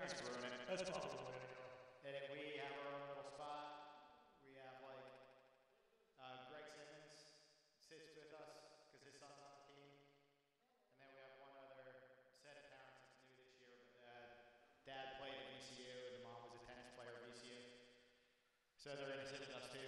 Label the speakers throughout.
Speaker 1: parents ruin it.
Speaker 2: That's probably the way to go.
Speaker 1: And then we have our own little spot. We have like Greg Simmons sits with us because his son's on the team. And then we have one other set of parents that's new this year. But dad played at VCU and the mom was a tennis player at VCU. So they're going to sit with us too.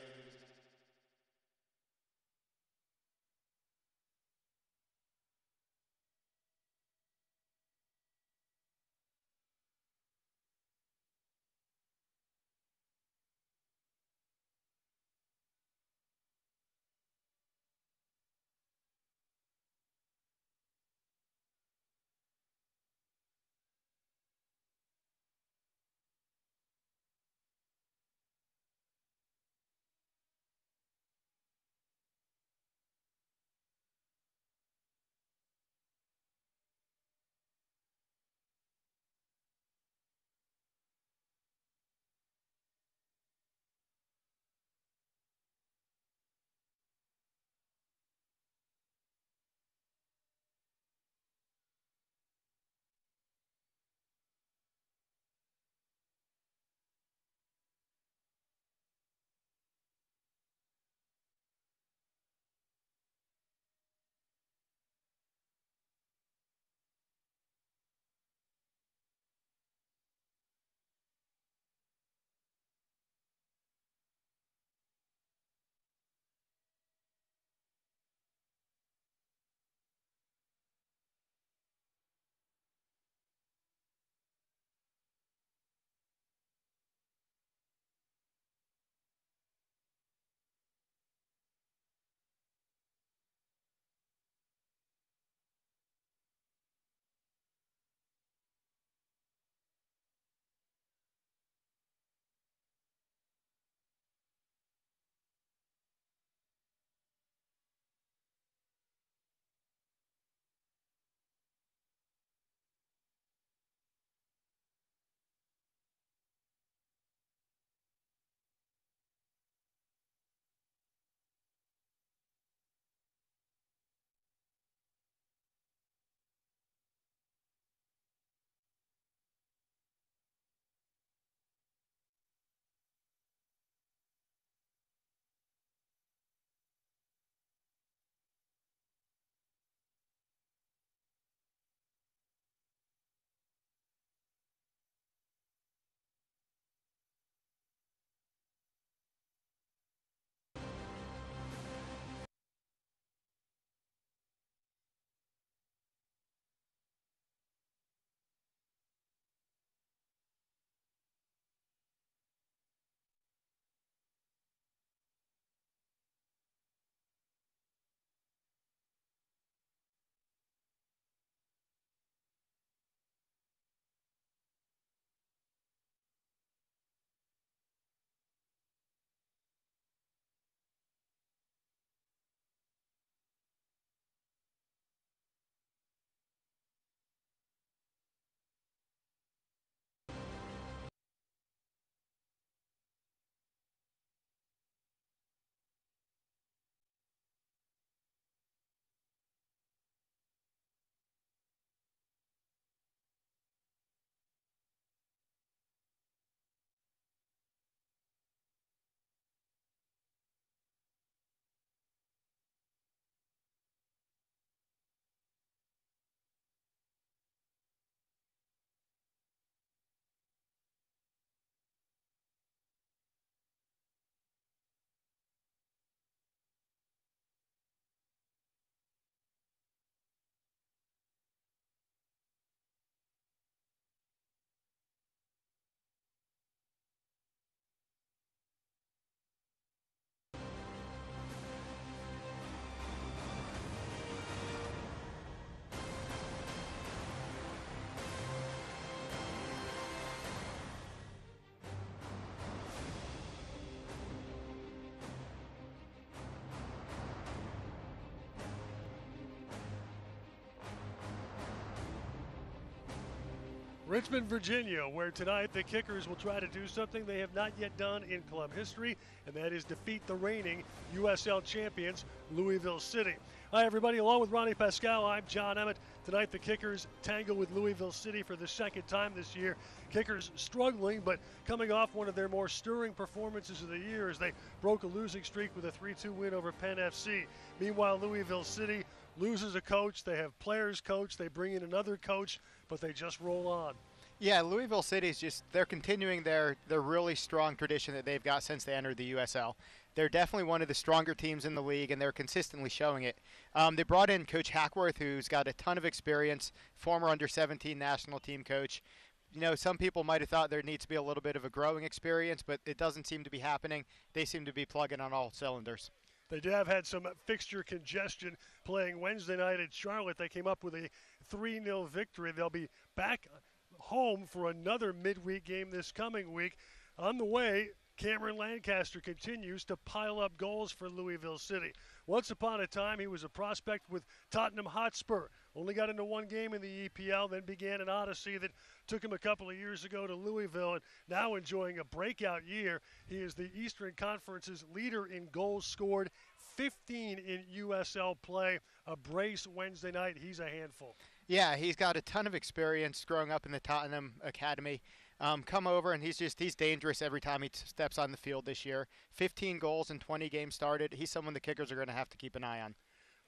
Speaker 2: Richmond, Virginia, where tonight the Kickers will try to do something they have not yet done in club history, and that is defeat the reigning USL champions, Louisville City. Hi, everybody. Along with Ronnie Pascal, I'm John Emmett. Tonight, the Kickers tangle with Louisville City for the second time this year. Kickers struggling, but coming off one of their more stirring performances of the year as they broke a losing streak with a 3-2 win over Penn FC. Meanwhile, Louisville City loses a coach. They have players coach. They bring in another coach, but they just roll on.
Speaker 1: Yeah, Louisville City's they're continuing their really strong tradition that they've got since they entered the USL. They're definitely one of the stronger teams in the league, and they're consistently showing it. They brought in Coach Hackworth, who's got a ton of experience, former under-17 national team coach. You know, some people might have thought there needs to be a little bit of a growing experience, but it doesn't seem to be happening. They seem to be plugging on all cylinders.
Speaker 2: They have had some fixture congestion playing Wednesday night at Charlotte. They came up with a 3-0 victory. They'll be back home for another midweek game this coming week. On the way, Cameron Lancaster continues to pile up goals for Louisville City. Once upon a time, he was a prospect with Tottenham Hotspur. Only got into one game in the EPL, then began an odyssey that took him a couple of years ago to Louisville, and now enjoying a breakout year. He is the Eastern Conference's leader in goals scored, 15 in USL play. A brace Wednesday night. He's a handful.
Speaker 1: Yeah, he's got a ton of experience growing up in the Tottenham Academy. Come over, and he's dangerous every time he steps on the field this year. 15 goals in 20 games started. He's someone the Kickers are going to have to keep an eye on.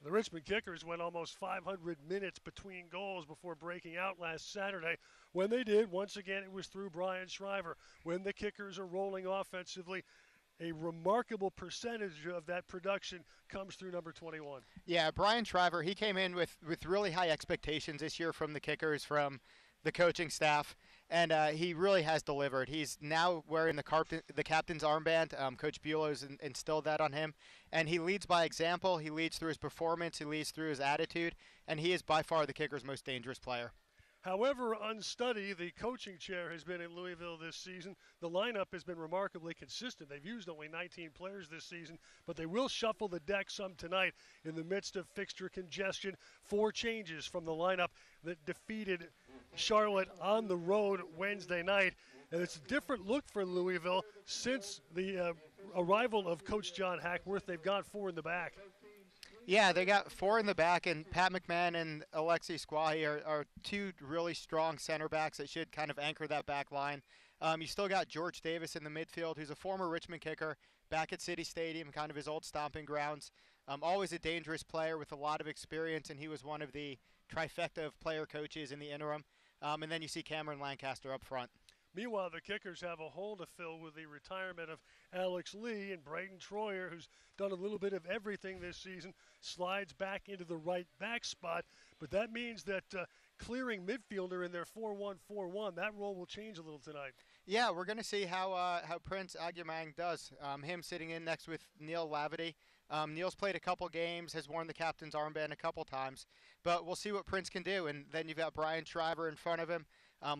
Speaker 2: The Richmond Kickers went almost 500 minutes between goals before breaking out last Saturday. When they did, once again, it was through Brian Shriver. When the Kickers are rolling offensively, a remarkable percentage of that production comes through number 21.
Speaker 1: Yeah, Brian Shriver, he came in with really high expectations this year from the Kickers, from the coaching staff, and he really has delivered. He's now wearing the captain's armband. Coach Bulow's instilled that on him, and he leads by example. He leads through his performance. He leads through his attitude, and he is by far the Kickers' most dangerous player.
Speaker 2: However unsteady the coaching chair has been in Louisville this season, the lineup has been remarkably consistent. They've used only 19 players this season, but they will shuffle the deck some tonight in the midst of fixture congestion. 4 changes from the lineup that defeated Charlotte on the road Wednesday night. And it's a different look for Louisville since the arrival of Coach John Hackworth. They've got 4 in the back.
Speaker 1: Yeah, they got 4 in the back, and Pat McMahon and Alexi Squahi are 2 really strong center backs that should kind of anchor that back line. You still got George Davis in the midfield, who's a former Richmond Kicker, back at City Stadium, kind of his old stomping grounds. Always a dangerous player with a lot of experience, and he was one of the trifecta of player coaches in the interim. And then you see Cameron Lancaster up front.
Speaker 2: Meanwhile, the Kickers have a hole to fill with the retirement of Alex Lee, and Braden Troyer, who's done a little bit of everything this season, slides back into the right back spot. But that means that clearing midfielder in their 4-1-4-1, that role will change a little tonight.
Speaker 1: Yeah, we're going to see how Prince Agyemang does. Him sitting in next with Neil Lavity. Neil's played a couple games, has worn the captain's armband a couple times, but we'll see what Prince can do. And then you've got Brian Shriver in front of him,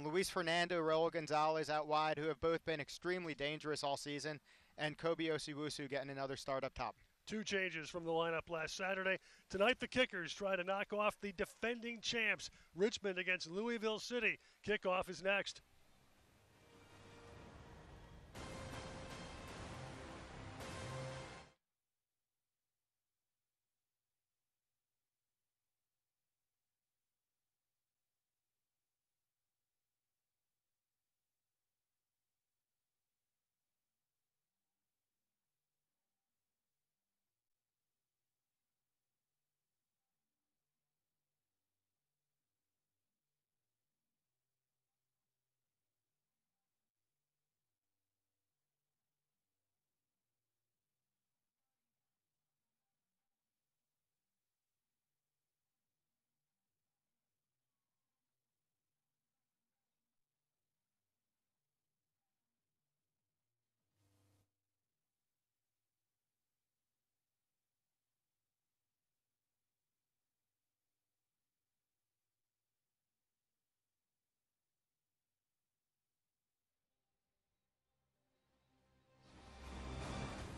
Speaker 1: Luis Fernando, Raul Gonzalez out wide, who have both been extremely dangerous all season, and Kobe Osiwusu getting another start up top.
Speaker 2: 2 changes from the lineup last Saturday. Tonight, the Kickers try to knock off the defending champs, Richmond against Louisville City. Kickoff is next.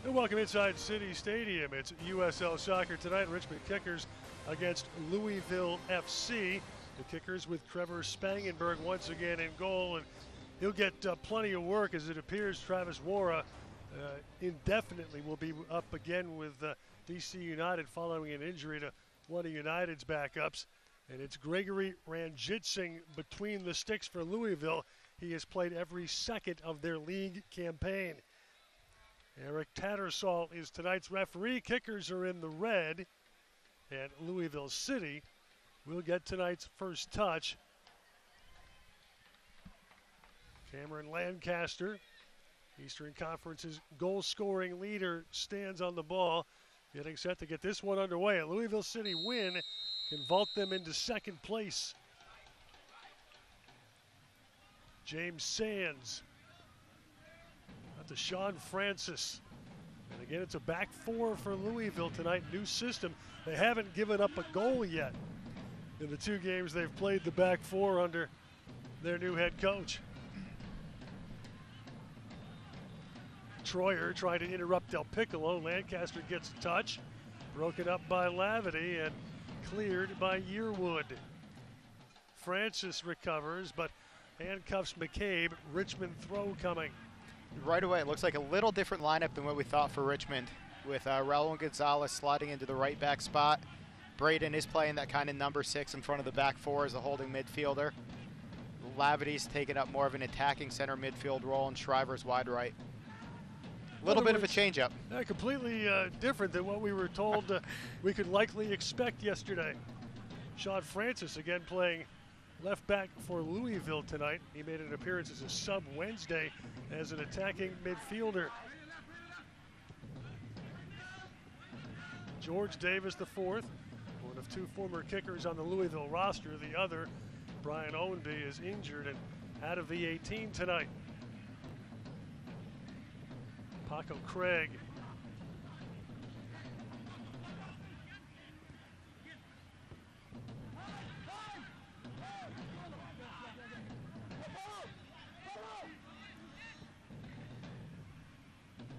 Speaker 2: And welcome inside City Stadium. It's USL Soccer tonight. Richmond Kickers against Louisville FC. The Kickers with Trevor Spangenberg once again in goal, and he'll get plenty of work as it appears Travis Wara indefinitely will be up again with DC United following an injury to one of United's backups. And it's Gregory Ranjitsingh between the sticks for Louisville. He has played every second of their league campaign. Eric Tattersall is tonight's referee. Kickers are in the red, and Louisville City will get tonight's first touch. Cameron Lancaster, Eastern Conference's goal-scoring leader, stands on the ball, getting set to get this one underway. A Louisville City win can vault them into second place. James Sands out to Sean Francis. And again, it's a back four for Louisville tonight. New system. They haven't given up a goal yet in the 2 games they've played the back four under their new head coach. Troyer trying to interrupt Del Piccolo. Lancaster gets a touch. Broken up by Lavity and cleared by Yearwood. Francis recovers, but handcuffs McCabe. Richmond throw coming.
Speaker 1: Right away, it looks like a little different lineup than what we thought for Richmond, with Raul Gonzalez sliding into the right back spot. Braden is playing that kind of number 6 in front of the back four as a holding midfielder. Lavity's taking up more of an attacking center midfield role, and Shriver's wide right. A little bit of a change-up.
Speaker 2: Yeah, completely different than what we were told we could likely expect yesterday. Sean Francis again playing left back for Louisville tonight. He made an appearance as a sub Wednesday as an attacking midfielder. George Davis IV, one of 2 former kickers on the Louisville roster. The other, Brian Owenby, is injured and out of the 18 tonight. Paco Craig.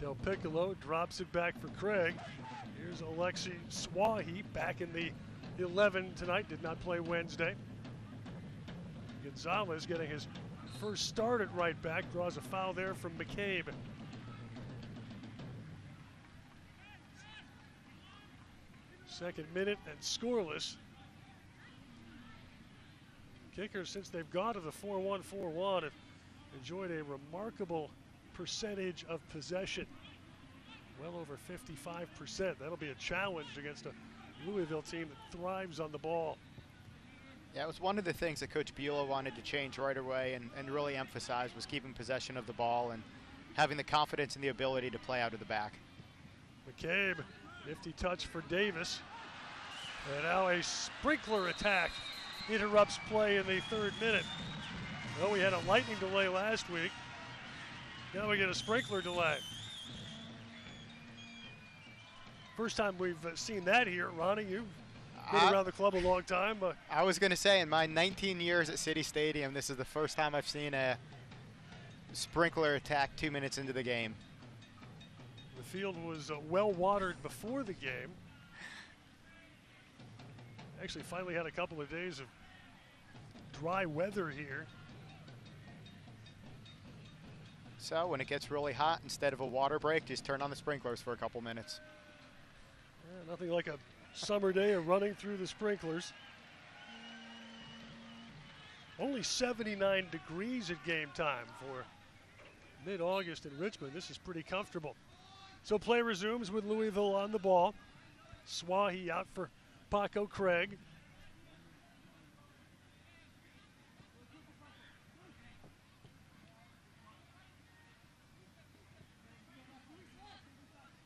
Speaker 2: Del Piccolo drops it back for Craig. Here's Alexi Swahi back in the 11 tonight. Did not play Wednesday. Gonzalez getting his first start at right back. Draws a foul there from McCabe. Second minute and scoreless. Kickers, since they've gone to the 4-1-4-1, have enjoyed a remarkable percentage of possession. Well over 55%. That'll be a challenge against a Louisville team that thrives on the ball.
Speaker 1: Yeah, it was one of the things that Coach Beulah wanted to change right away and really emphasize was keeping possession of the ball and having the confidence and the ability to play out of the back.
Speaker 2: McCabe, nifty touch for Davis. And now a sprinkler attack interrupts play in the 3rd minute. Well, we had a lightning delay last week. Now we get a sprinkler delay. First time we've seen that here. Ronnie, you've been around the club a long time.
Speaker 1: I was going to say, in my 19 years at City Stadium, this is the first time I've seen a sprinkler attack 2 minutes into the game.
Speaker 2: The field was well watered before the game. Actually finally had a couple of days of dry weather here.
Speaker 1: So when it gets really hot, instead of a water break, just turn on the sprinklers for a couple minutes.
Speaker 2: Yeah, nothing like a summer day of running through the sprinklers. Only 79 degrees at game time for mid-August in Richmond. This is pretty comfortable. So play resumes with Louisville on the ball. Swahi out for Paco Craig.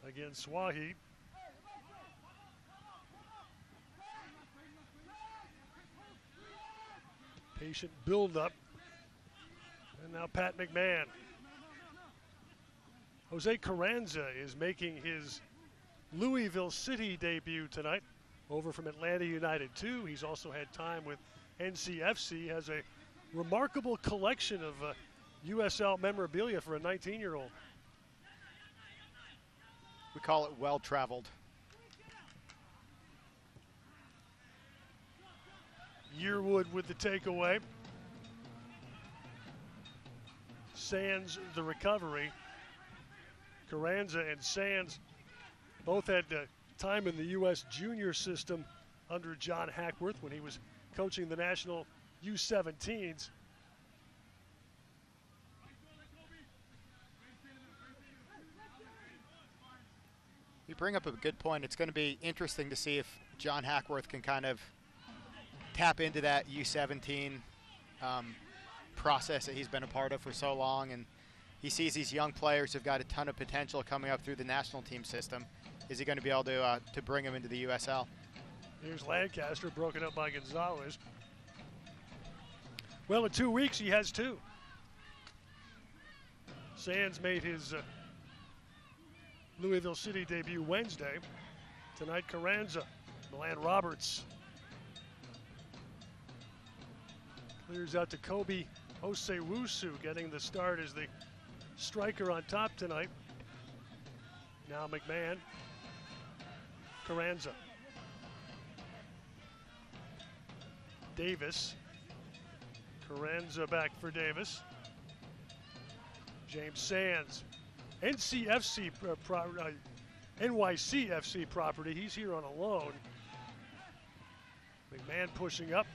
Speaker 2: Again, Swahi. Patient build-up. And now Pat McMahon. Jose Carranza is making his Louisville City debut tonight. Over from Atlanta United 2. He's also had time with NCFC. Has a remarkable collection of USL memorabilia for a 19-year-old.
Speaker 1: We call it well-traveled.
Speaker 2: Yearwood with the takeaway. Sands the recovery. Carranza and Sands both had time in the U.S. junior system under John Hackworth when he was coaching the national U17s.
Speaker 3: You bring up a good point. It's going to be interesting to see if John Hackworth can kind of tap into that U17 process that he's been a part of for so long, and he sees these young players who've got a ton of potential coming up through the national team system. Is he going to be able to bring them into the USL?
Speaker 2: Here's Lancaster, broken up by Gonzalez. Well, in 2 weeks, he has 2. Sands made his Louisville City debut Wednesday. Tonight, Carranza, Milan Roberts. Clears out to Kobe Osewusu, getting the start as the striker on top tonight. Now McMahon. Carranza. Davis. Carranza back for Davis. James Sands. NYCFC property. He's here on a loan. McMahon pushing up.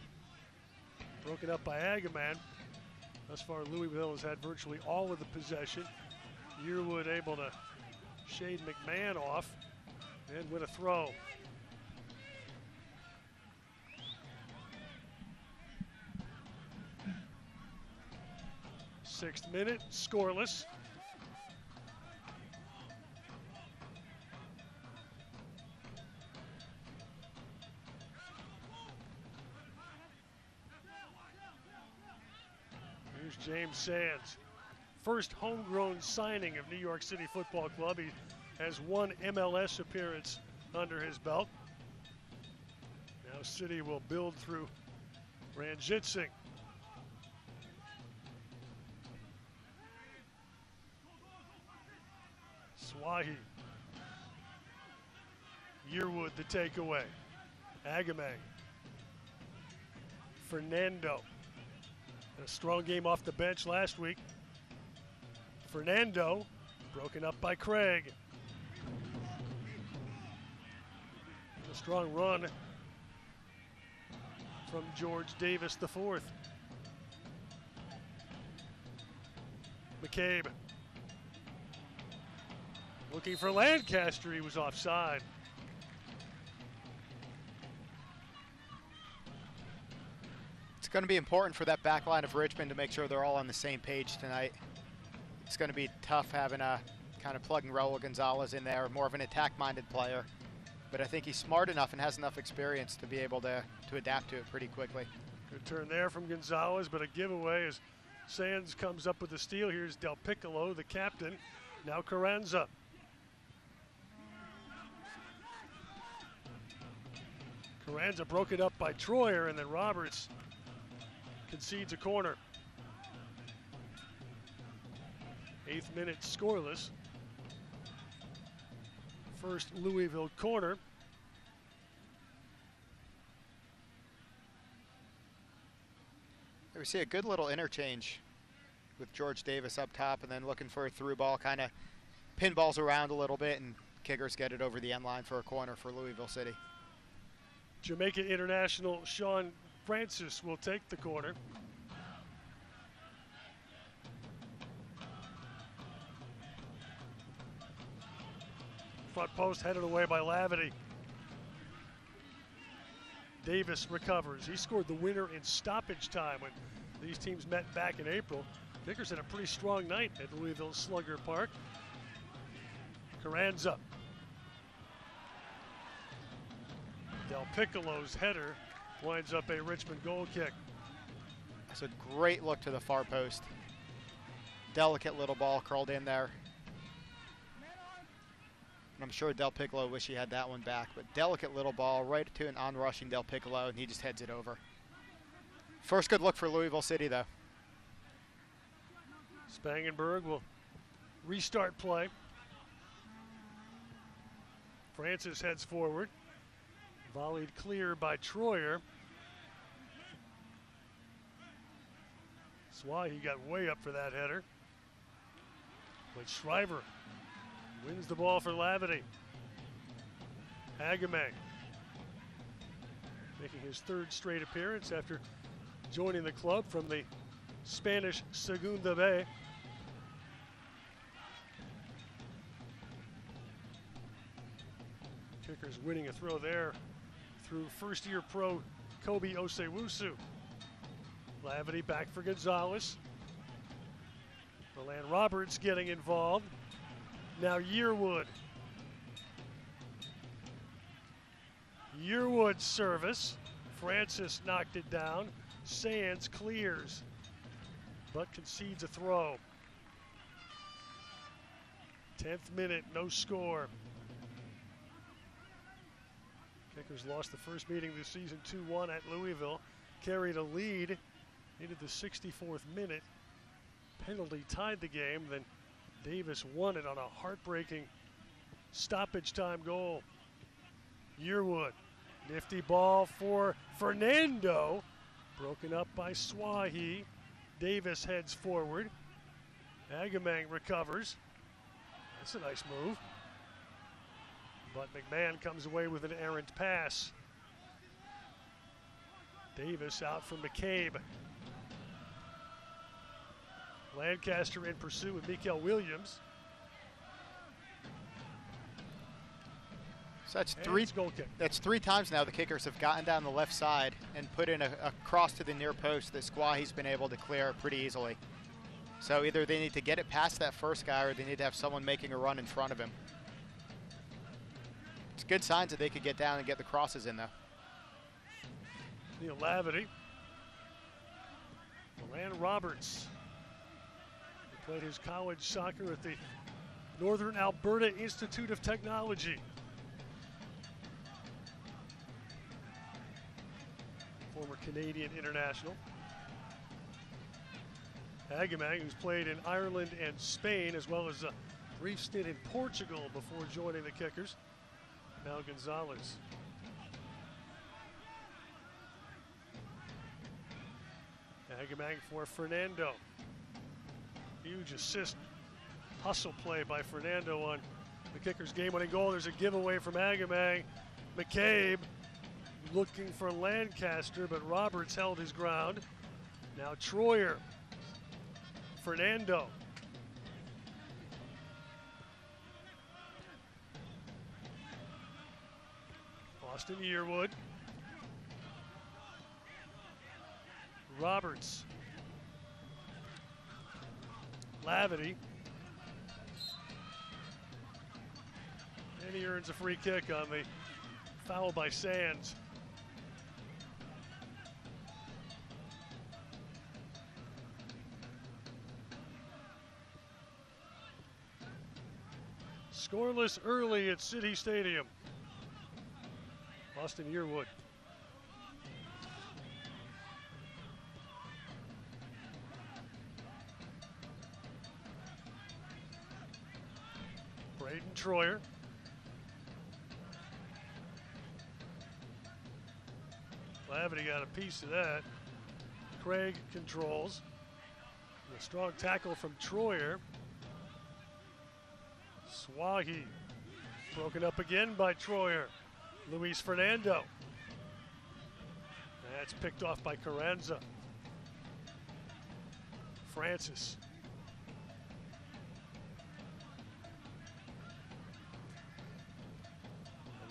Speaker 2: Broken up by Agaman. Thus far, Louisville has had virtually all of the possession. Yearwood able to shade McMahon off and win a throw. Sixth minute, scoreless. Here's James Sands. First homegrown signing of New York City Football Club. He has 1 MLS appearance under his belt. Now City will build through Ranjitsingh. Swahi. Yearwood the takeaway. Agamang. Fernando. A strong game off the bench last week. Fernando broken up by Craig. A strong run from George Davis IV. McCabe looking for Lancaster. He was offside.
Speaker 3: It's going to be important for that back line of Richmond to make sure they're all on the same page tonight. It's going to be tough having a kind of plug and roll with Gonzalez in there, more of an attack-minded player. But I think he's smart enough and has enough experience to be able to adapt to it pretty quickly.
Speaker 2: Good turn there from Gonzalez, but a giveaway as Sands comes up with the steal. Here's Del Piccolo, the captain. Now Carranza. Carranza broken up by Troyer, and then Roberts concedes a corner. 8th minute scoreless. First Louisville corner.
Speaker 3: We see a good little interchange with George Davis up top and then looking for a through ball, kind of pinballs around a little bit, and kickers get it over the end line for a corner for Louisville City.
Speaker 2: Jamaica international Sean Francis will take the corner. Front post headed away by Lavity. Davis recovers. He scored the winner in stoppage time when these teams met back in April. Vickers had a pretty strong night at Louisville Slugger Park. Carranza. Del Piccolo's header winds up a Richmond goal kick.
Speaker 3: That's a great look to the far post. Delicate little ball curled in there. And I'm sure Del Piccolo wish he had that one back, but delicate little ball right to an on-rushing Del Piccolo, and he just heads it over. First good look for Louisville City, though.
Speaker 2: Spangenberg will restart play. Francis heads forward. Volleyed clear by Troyer. Swahi got way up for that header. But Shriver wins the ball for Lavity. Agamang making his third straight appearance after joining the club from the Spanish Segunda B. Kickers winning a throw there through first-year pro Kobe Osewusu. Lavity back for Gonzalez. Deland Roberts getting involved. Now Yearwood. Yearwood service. Francis knocked it down. Sands clears, but concedes a throw. 10th minute, no score. Kickers lost the first meeting this season 2-1 at Louisville. Carried a lead into the 64th minute. Penalty tied the game, then Davis won it on a heartbreaking stoppage time goal. Yearwood, nifty ball for Fernando. Broken up by Swahi. Davis heads forward. Agamang recovers. That's a nice move. But McMahon comes away with an errant pass. Davis out for McCabe. Lancaster in pursuit with Mikael Williams.
Speaker 3: So that's
Speaker 2: goal kick.
Speaker 3: That's 3 times now the Kickers have gotten down the left side and put in a cross to the near post that Squahi's been able to clear pretty easily. So either they need to get it past that first guy or they need to have someone making a run in front of him. It's good signs that they could get down and get the crosses in, though.
Speaker 2: Neil Lavity. Deland Roberts. He played his college soccer at the Northern Alberta Institute of Technology. Former Canadian international. Agamang, who's played in Ireland and Spain, as well as a brief stint in Portugal before joining the Kickers. Now Gonzalez. Agamang for Fernando. Huge assist, hustle play by Fernando on the Kickers' game-winning goal. There's a giveaway from Agamang. McCabe looking for Lancaster, but Roberts held his ground. Now Troyer. Fernando. Austin Yearwood. Roberts. Lavity. And he earns a free kick on the foul by Sands. Scoreless early at City Stadium. Austin Yearwood. Braden Troyer. Lavity got a piece of that. Craig controls. A strong tackle from Troyer. Swahi broken up again by Troyer. Luis Fernando. That's picked off by Carranza. Francis.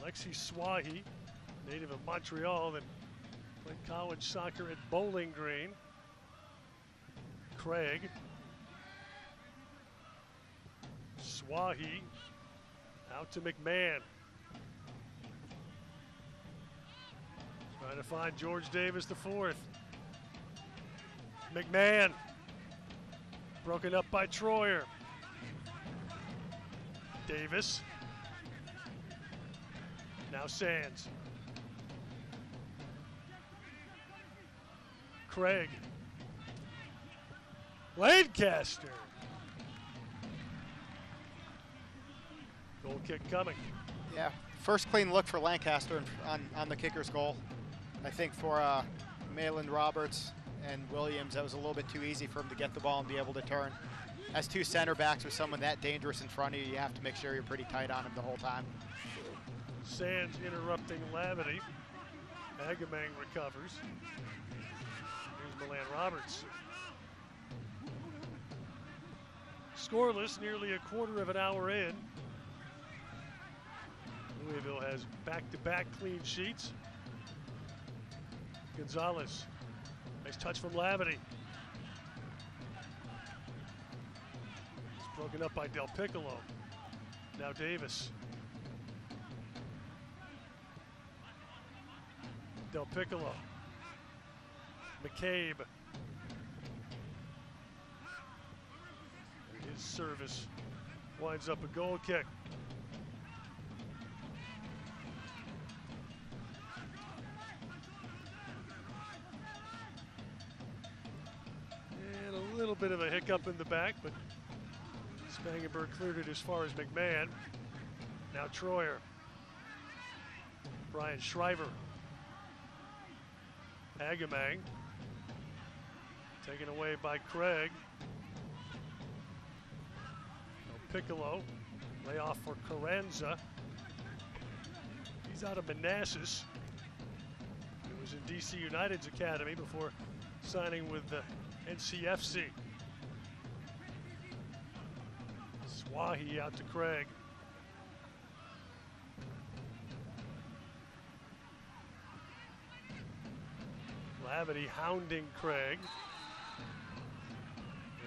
Speaker 2: Alexi Swahi, native of Montreal, that played college soccer at Bowling Green. Craig. Swahi out to McMahon. Trying to find George Davis IV. McMahon. Broken up by Troyer. Davis. Now Sands. Craig. Lancaster. Goal kick coming.
Speaker 3: Yeah, first clean look for Lancaster on the Kickers' goal. I think for Malin Roberts and Williams, that was a little bit too easy for him to get the ball and be able to turn. As two center backs with someone that dangerous in front of you, you have to make sure you're pretty tight on him the whole time.
Speaker 2: Sands interrupting Lavity. Agamang recovers. Here's Milan Roberts. Scoreless, nearly a quarter of an hour in. Louisville has back-to-back clean sheets. Gonzalez. Nice touch from Lavity. It's broken up by Del Piccolo. Now Davis. Del Piccolo. McCabe. His service winds up a goal kick. And a little bit of a hiccup in the back, but Spangenberg cleared it as far as McMahon. Now Troyer. Brian Shriver. Agamang. Taken away by Craig. Piccolo. Layoff for Carranza. He's out of Manassas. He was in DC United's academy before signing with the NCFC. Swahi out to Craig. Lavity hounding Craig.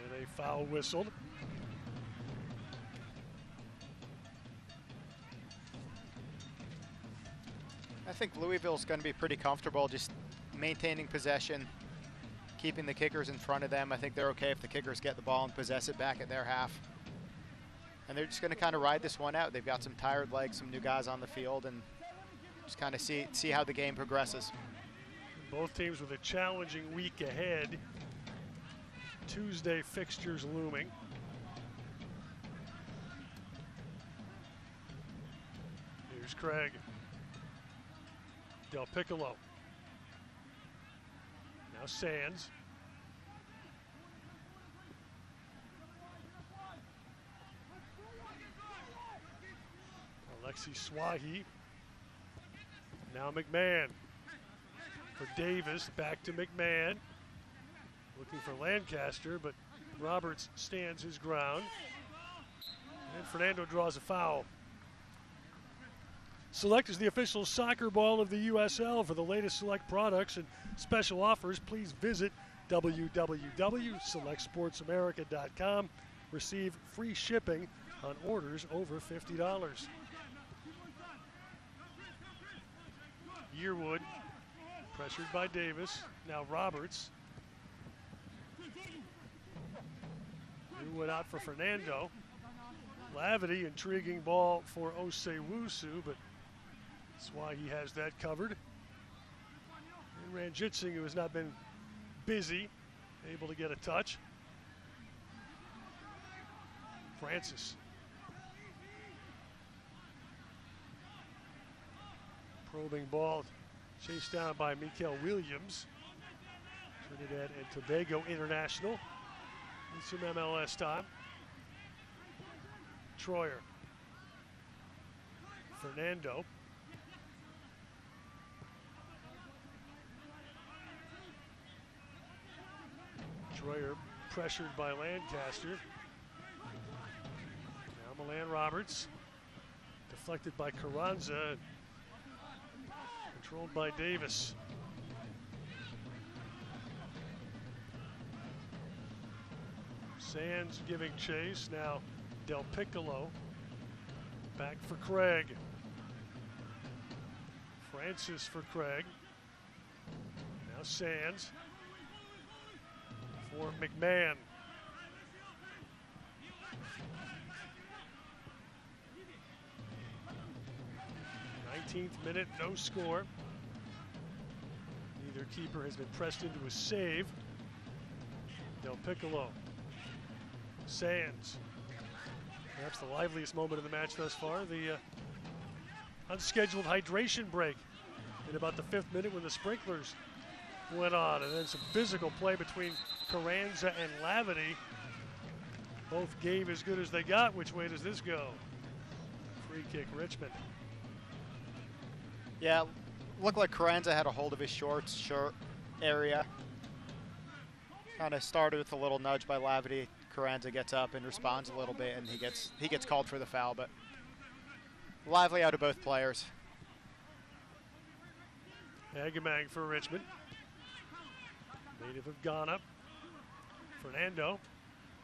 Speaker 2: And a foul whistled.
Speaker 3: I think Louisville's going to be pretty comfortable just maintaining possession, keeping the kickers in front of them. I think they're okay if the kickers get the ball and possess it back at their half. And they're just going to kind of ride this one out. They've got some tired legs, some new guys on the field, and just kind of see how the game progresses.
Speaker 2: Both teams with a challenging week ahead. Tuesday fixtures looming. Here's Craig. Del Piccolo. Now Sands. Alexi Swahi. Now McMahon. For Davis, back to McMahon. Looking for Lancaster, but Roberts stands his ground. And Fernando draws a foul. Select is the official soccer ball of the USL. For the latest Select products and special offers, please visit www.selectsportsamerica.com. Receive free shipping on orders over $50. Yearwood, pressured by Davis. Now Roberts. Yearwood out for Fernando. Lavity, intriguing ball for Osewusu, but that's why he has that covered. And Ranjitsingh, who has not been busy, able to get a touch. Francis. Probing ball chased down by Mikael Williams. Trinidad and Tobago international. And some MLS time. Troyer. Fernando. Troyer pressured by Lancaster. Now Milan Roberts. Deflected by Carranza. Controlled by Davis. Sands giving chase. Now Del Piccolo. Back for Craig. Francis for Craig. Now Sands. For McMahon. 19th minute, no score. Neither keeper has been pressed into a save. Del Piccolo. Sands. Perhaps the liveliest moment of the match thus far. The unscheduled hydration break in about the 5th minute when the sprinklers went on. And then some physical play between Carranza and Lavity. Both gave as good as they got. Which way does this go? Free kick, Richmond.
Speaker 3: Yeah, looked like Carranza had a hold of his shirt area. Kind of started with a little nudge by Lavity. Carranza gets up and responds a little bit, and he gets called for the foul, but lively out of both players.
Speaker 2: Agamang for Richmond. Native of Ghana. Fernando.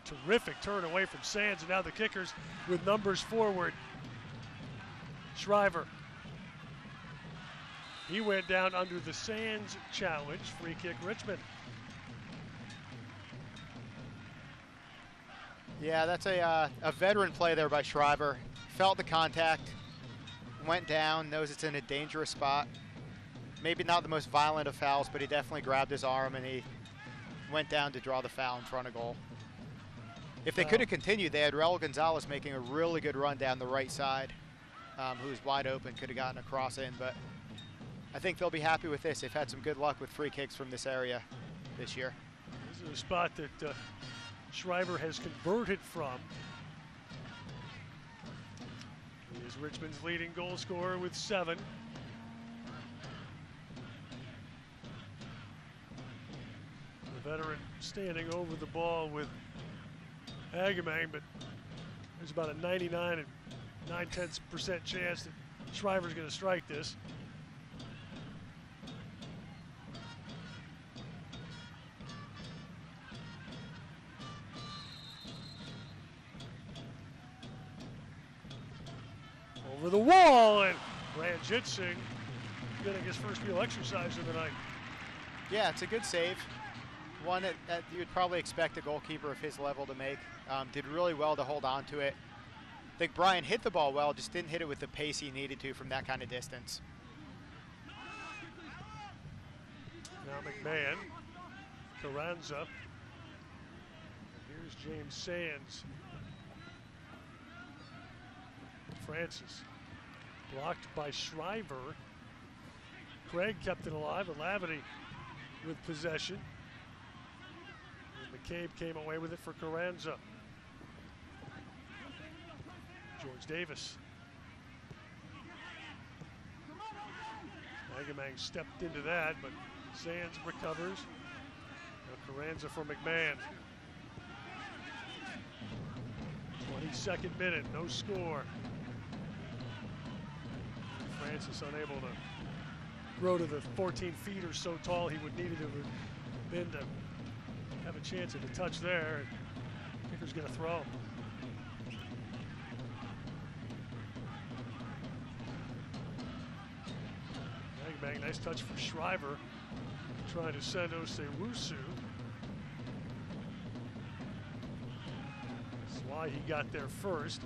Speaker 2: Terrific turn away from Sands, and now the kickers with numbers forward. Shriver. He went down under the Sands challenge. Free kick, Richmond.
Speaker 3: Yeah, that's a veteran play there by Shriver. Felt the contact, went down, knows it's in a dangerous spot. Maybe not the most violent of fouls, but he definitely grabbed his arm and he went down to draw the foul in front of goal. If they could have continued, they had Raul Gonzalez making a really good run down the right side, who was wide open, could have gotten a cross in, but I think they'll be happy with this. They've had some good luck with free kicks from this area this year.
Speaker 2: This is a spot that Shriver has converted from. He is Richmond's leading goal scorer with 7. The veteran standing over the ball with Agamang, but there's about a 99 and 9/10% chance that Shriver's going to strike this. Over the wall, and Ranjit Singh getting his first real exercise of the night.
Speaker 3: Yeah, it's a good save. One that you would probably expect a goalkeeper of his level to make. Did really well to hold on to it. I think Brian hit the ball well, just didn't hit it with the pace he needed to from that kind of distance.
Speaker 2: Now McMahon, Carranza. Here's James Sands. Francis, blocked by Shriver. Craig kept it alive, and Lavity with possession. And McCabe came away with it for Carranza. George Davis. Agamang stepped into that, but Sands recovers. Now Carranza for McMahon. 22nd minute, no score. Francis unable to grow to the 14 feet or so tall he would need to have been to have a chance at a touch there. Kicker's going to throw. Bang, nice touch for Shriver. Trying to send Osewusu. That's why he got there first.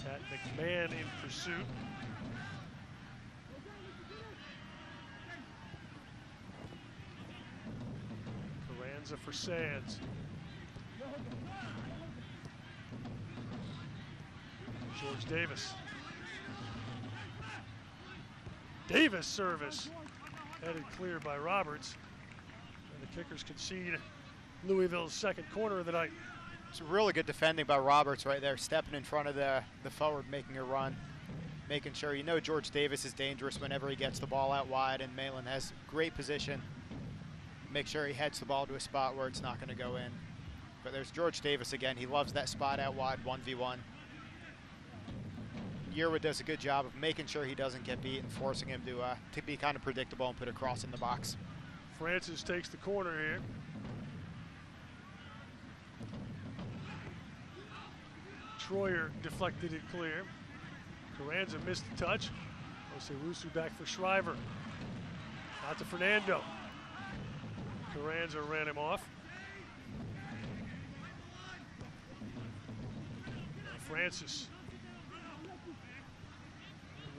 Speaker 2: At McMahon in pursuit. Carranza for Sands. George Davis. Davis service. Headed clear by Roberts. And the kickers concede Louisville's second corner of the night.
Speaker 3: It's really good defending by Roberts right there, stepping in front of the forward, making a run, making sure George Davis is dangerous whenever he gets the ball out wide, and Malin has great position. Make sure he heads the ball to a spot where it's not going to go in. But there's George Davis again. He loves that spot out wide, 1v1. Yearwood does a good job of making sure he doesn't get beat and forcing him to be kind of predictable and put a cross in the box.
Speaker 2: Francis takes the corner here. Troyer deflected it clear. Carranza missed the touch. Osewusu back for Shriver. Out to Fernando. Carranza ran him off. Francis.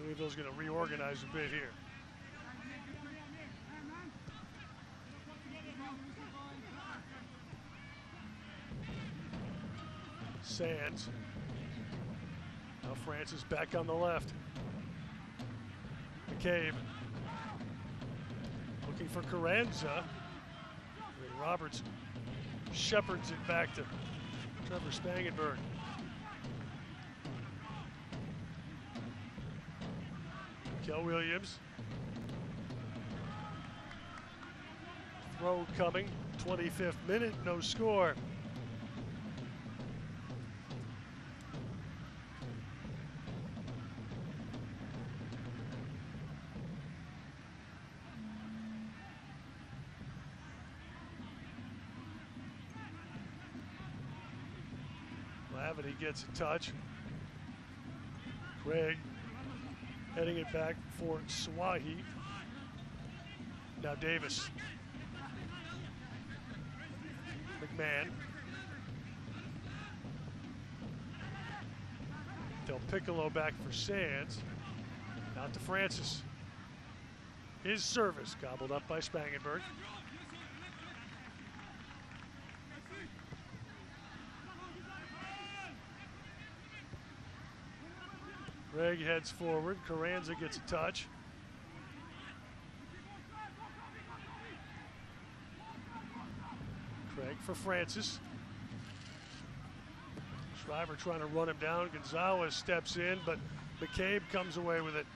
Speaker 2: Louisville's going to reorganize a bit here. Sands. Now Francis back on the left. McCabe. Looking for Carranza. And Roberts shepherds it back to Trevor Spangenberg. Kel Williams. Throw coming, 25th minute, no score. Lavity gets a touch. Craig heading it back for Swahi. Now Davis. McMahon. Del Piccolo back for Sands. Out to Francis. His service gobbled up by Spangenberg. Greg heads forward. Carranza gets a touch. Craig for Francis. Shriver trying to run him down. Gonzalez steps in, but McCabe comes away with it.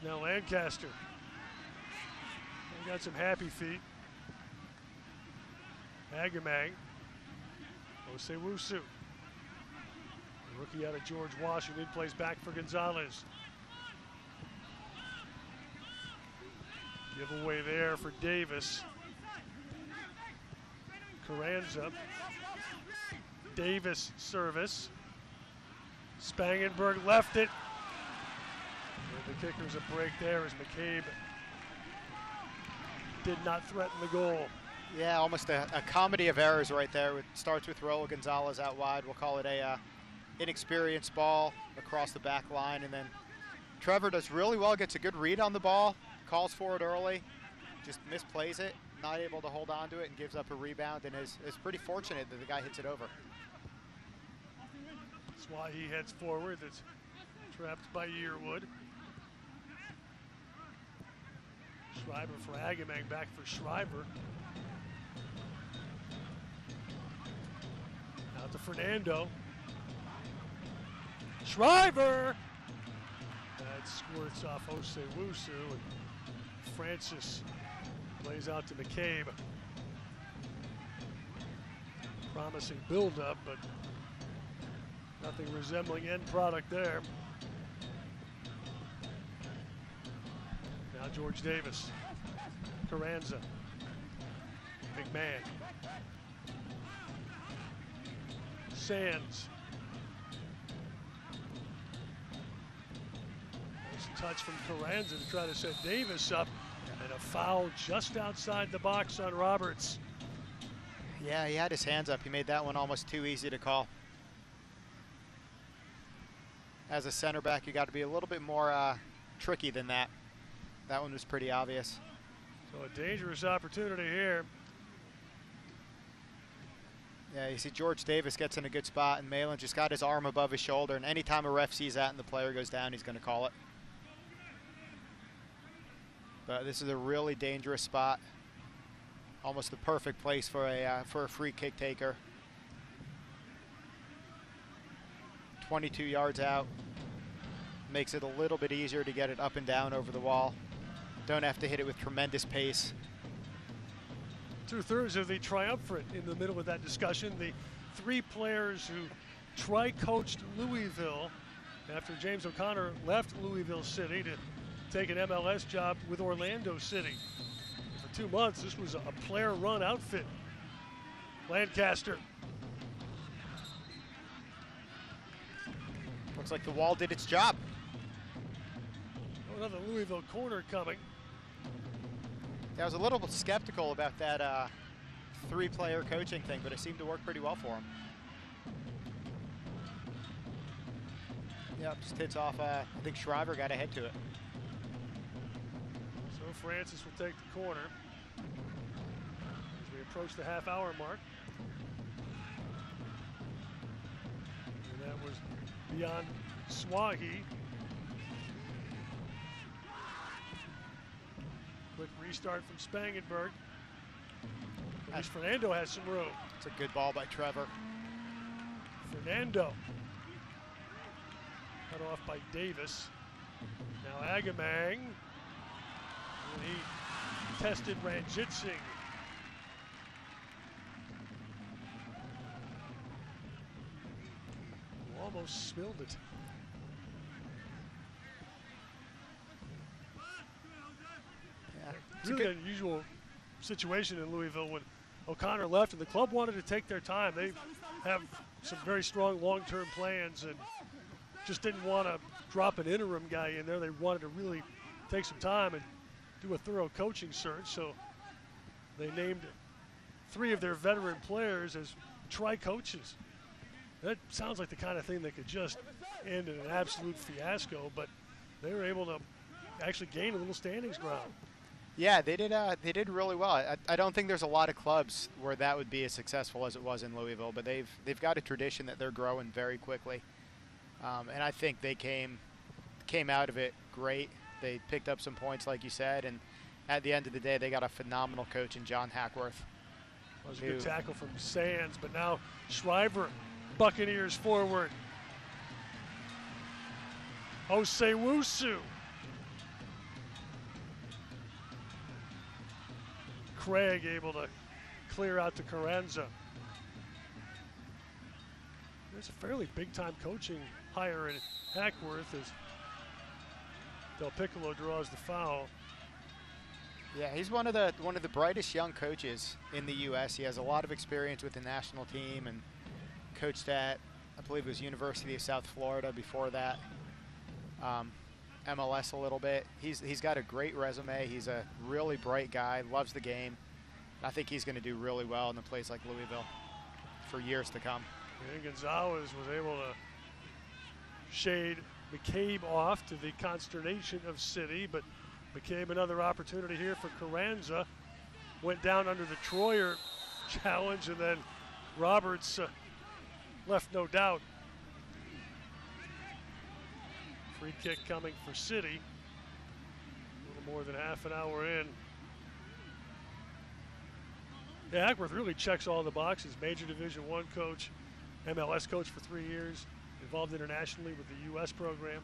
Speaker 2: Now Lancaster. They got some happy feet. Agamang. Osewusu. Rookie out of George Washington plays back for Gonzalez. Giveaway there for Davis. Carranza. Davis service. Spangenberg left it. And the kicker's a break there as McCabe did not threaten the goal.
Speaker 3: Yeah, almost a comedy of errors right there. It starts with Raul Gonzalez out wide. We'll call it a inexperienced ball across the back line, and then Trevor does really well, gets a good read on the ball, calls for it early, just misplays it, not able to hold on to it, and gives up a rebound, and is pretty fortunate that the guy hits it over.
Speaker 2: That's why he heads forward. That's trapped by Yearwood. Schreiber for Agamang, back for Schreiber. Out to Fernando. Schreiber! That squirts off Osewusu, and Francis plays out to McCabe. Promising build-up, but nothing resembling end product there. Now George Davis. Carranza. McMahon. Sands. Touch from Carranza to try to set Davis up, and a foul just outside the box on Roberts.
Speaker 3: Yeah, he had his hands up. He made that one almost too easy to call. As a center back, you got to be a little bit more tricky than that. That one was pretty obvious.
Speaker 2: So a dangerous opportunity here.
Speaker 3: Yeah, you see George Davis gets in a good spot, and Malin just got his arm above his shoulder, and anytime a ref sees that and the player goes down, he's going to call it. But this is a really dangerous spot. Almost the perfect place for a free kick taker. 22 yards out. Makes it a little bit easier to get it up and down over the wall. Don't have to hit it with tremendous pace.
Speaker 2: 2/3 of the triumvirate in the middle of that discussion. The three players who tri-coached Louisville after James O'Connor left Louisville City to take an MLS job with Orlando City. For 2 months, this was a player-run outfit. Lancaster.
Speaker 3: Looks like the wall did its job.
Speaker 2: Another Louisville corner coming.
Speaker 3: Yeah, I was a little bit skeptical about that three-player coaching thing, but it seemed to work pretty well for him. Yep, just hits off, I think Schreiber got ahead to it.
Speaker 2: So Francis will take the corner as we approach the half-hour mark. And that was beyond Swahi. Quick restart from Spangenberg. Luis Fernando has some room.
Speaker 3: It's a good ball by Trevor.
Speaker 2: Fernando. Cut off by Davis. Now Agamang. And he tested Ranjitsingh. Almost spilled it.
Speaker 3: Yeah.
Speaker 2: Really unusual situation in Louisville when O'Connor left and the club wanted to take their time. They have some very strong long-term plans and just didn't want to drop an interim guy in there. They wanted to really take some time and do a thorough coaching search. So they named 3 of their veteran players as tri-coaches. That sounds like the kind of thing that could just end in an absolute fiasco, but they were able to actually gain a little standings ground.
Speaker 3: Yeah, they did really well. I don't think there's a lot of clubs where that would be as successful as it was in Louisville, but they've got a tradition that they're growing very quickly, and I think they came out of it great. They picked up some points, like you said, and at the end of the day, they got a phenomenal coach in John Hackworth.
Speaker 2: That was a good tackle from Sands, but now Shriver, Buccaneers forward. Osewusu. Craig able to clear out to Carranza. There's a fairly big-time coaching hire in Hackworth as Del Piccolo draws the foul.
Speaker 3: Yeah, he's one of the brightest young coaches in the U.S. He has a lot of experience with the national team and coached at, I believe it was University of South Florida before that. MLS a little bit. He's got a great resume. He's a really bright guy, loves the game. I think he's going to do really well in a place like Louisville for years to come.
Speaker 2: And Gonzalez was able to shade McCabe off to the consternation of City, but McCabe another opportunity here for Carranza. Went down under the Troyer challenge, and then Roberts left no doubt. Free kick coming for City. A little more than half an hour in. Yeah, Hackworth really checks all the boxes. Major Division I coach, MLS coach for 3 years, involved internationally with the U.S. program.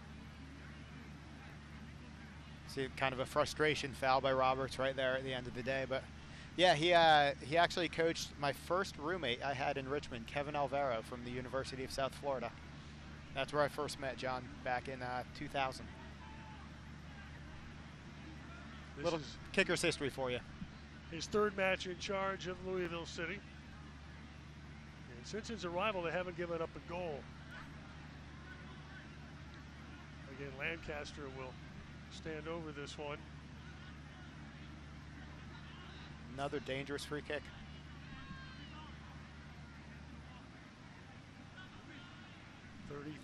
Speaker 3: See, kind of a frustration foul by Roberts right there at the end of the day. But yeah, he actually coached my first roommate I had in Richmond, Kevin Alvaro from the University of South Florida. That's where I first met John back in 2000. Little kicker's history for you.
Speaker 2: His 3rd match in charge of Louisville City. And since his arrival, they haven't given up a goal. Again, Lancaster will stand over this one.
Speaker 3: Another dangerous free kick.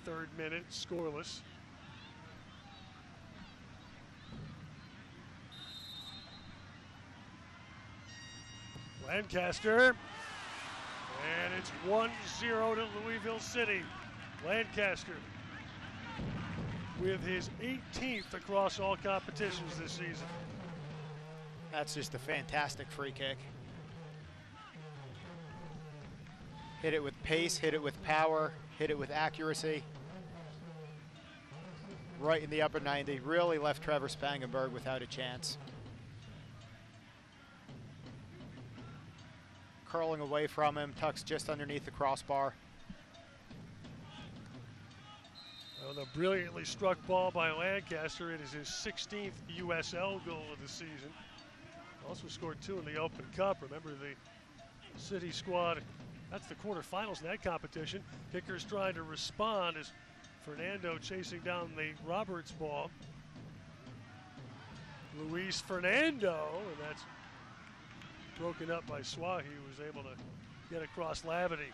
Speaker 2: Third minute, scoreless. Lancaster, and it's 1-0 to Louisville City. Lancaster with his 18th across all competitions this season.
Speaker 3: That's just a fantastic free kick. Hit it with pace, hit it with power, hit it with accuracy. Right in the upper 90, really left Trevor Spangenberg without a chance. Curling away from him, tucks just underneath the crossbar.
Speaker 2: Well, the brilliantly struck ball by Lancaster. It is his 16th USL goal of the season. Also scored 2 in the Open Cup. Remember the City squad, that's the quarterfinals in that competition. Kicker's trying to respond as Fernando chasing down the Roberts ball. Luis Fernando, and that's broken up by Swahi, who was able to get across Lavity.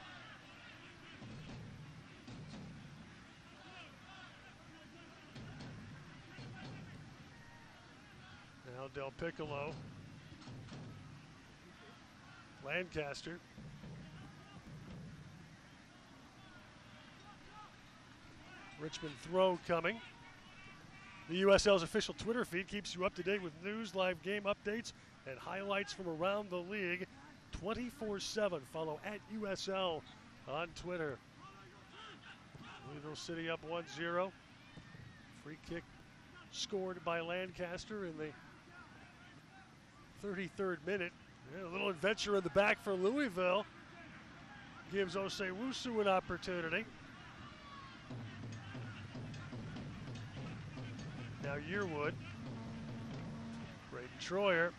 Speaker 2: Now Del Piccolo. Lancaster. Richmond throw coming. The USL's official Twitter feed keeps you up to date with news, live game updates, and highlights from around the league 24/7. Follow @USL on Twitter. Louisville City up 1-0. Free kick scored by Lancaster in the 33rd minute. Yeah, a little adventure in the back for Louisville. Gives Osei-Wusu an opportunity. Now Yearwood. Braden Troyer.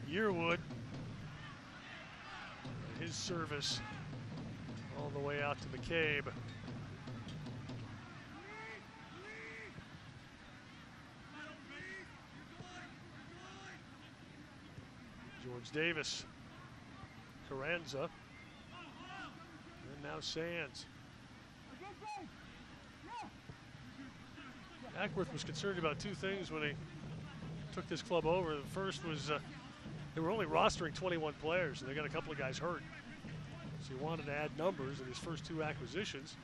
Speaker 2: Yearwood. His service all the way out to McCabe. George Davis. Carranza. And now Sands. Ackworth was concerned about two things when he took this club over. The first was they were only rostering 21 players, and they got a couple of guys hurt. So he wanted to add numbers in his first two acquisitions.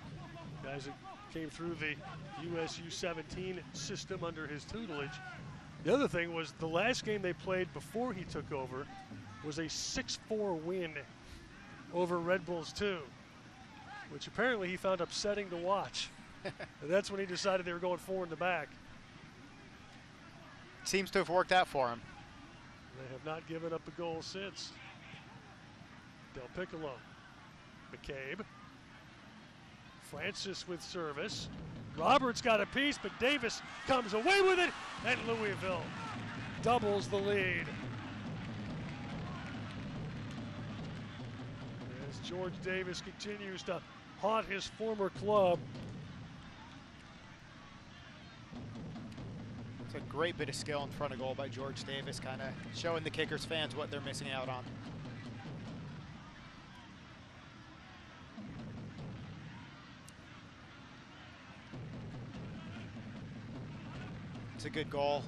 Speaker 2: Guys that came through the USU 17 system under his tutelage. The other thing was the last game they played before he took over was a 6-4 win over Red Bulls 2, which apparently he found upsetting to watch. And that's when he decided they were going 4 in the back.
Speaker 3: Seems to have worked out for him.
Speaker 2: They have not given up a goal since. Del Piccolo. McCabe. Francis with service. Roberts got a piece, but Davis comes away with it, and Louisville doubles the lead. As George Davis continues to haunt his former club.
Speaker 3: It's a great bit of skill in front of goal by George Davis, kind of showing the Kickers fans what they're missing out on. It's a good goal.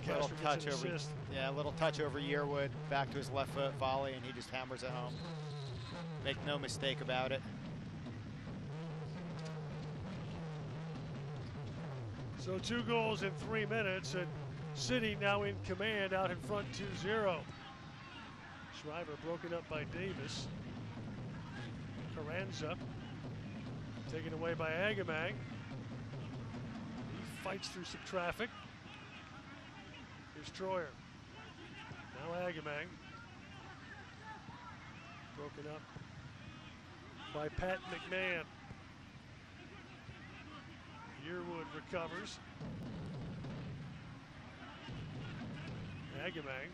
Speaker 3: Little touch over, yeah, a little touch over Yearwood, back to his left foot volley, and he just hammers it home. Make no mistake about it.
Speaker 2: So 2 goals in 3 minutes, and City now in command out in front 2-0. Shriver broken up by Davis. Carranza taken away by Agamang. He fights through some traffic. Here's Troyer. Now Agamang. Broken up by Pat McMahon. Yearwood recovers. Agamang.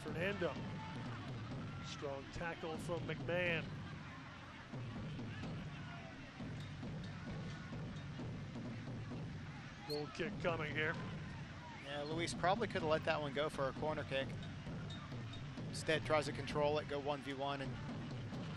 Speaker 2: Fernando. Strong tackle from McMahon. Goal kick coming here.
Speaker 3: Yeah, Luis probably could have let that one go for a corner kick. Instead tries to control it, go 1v1, and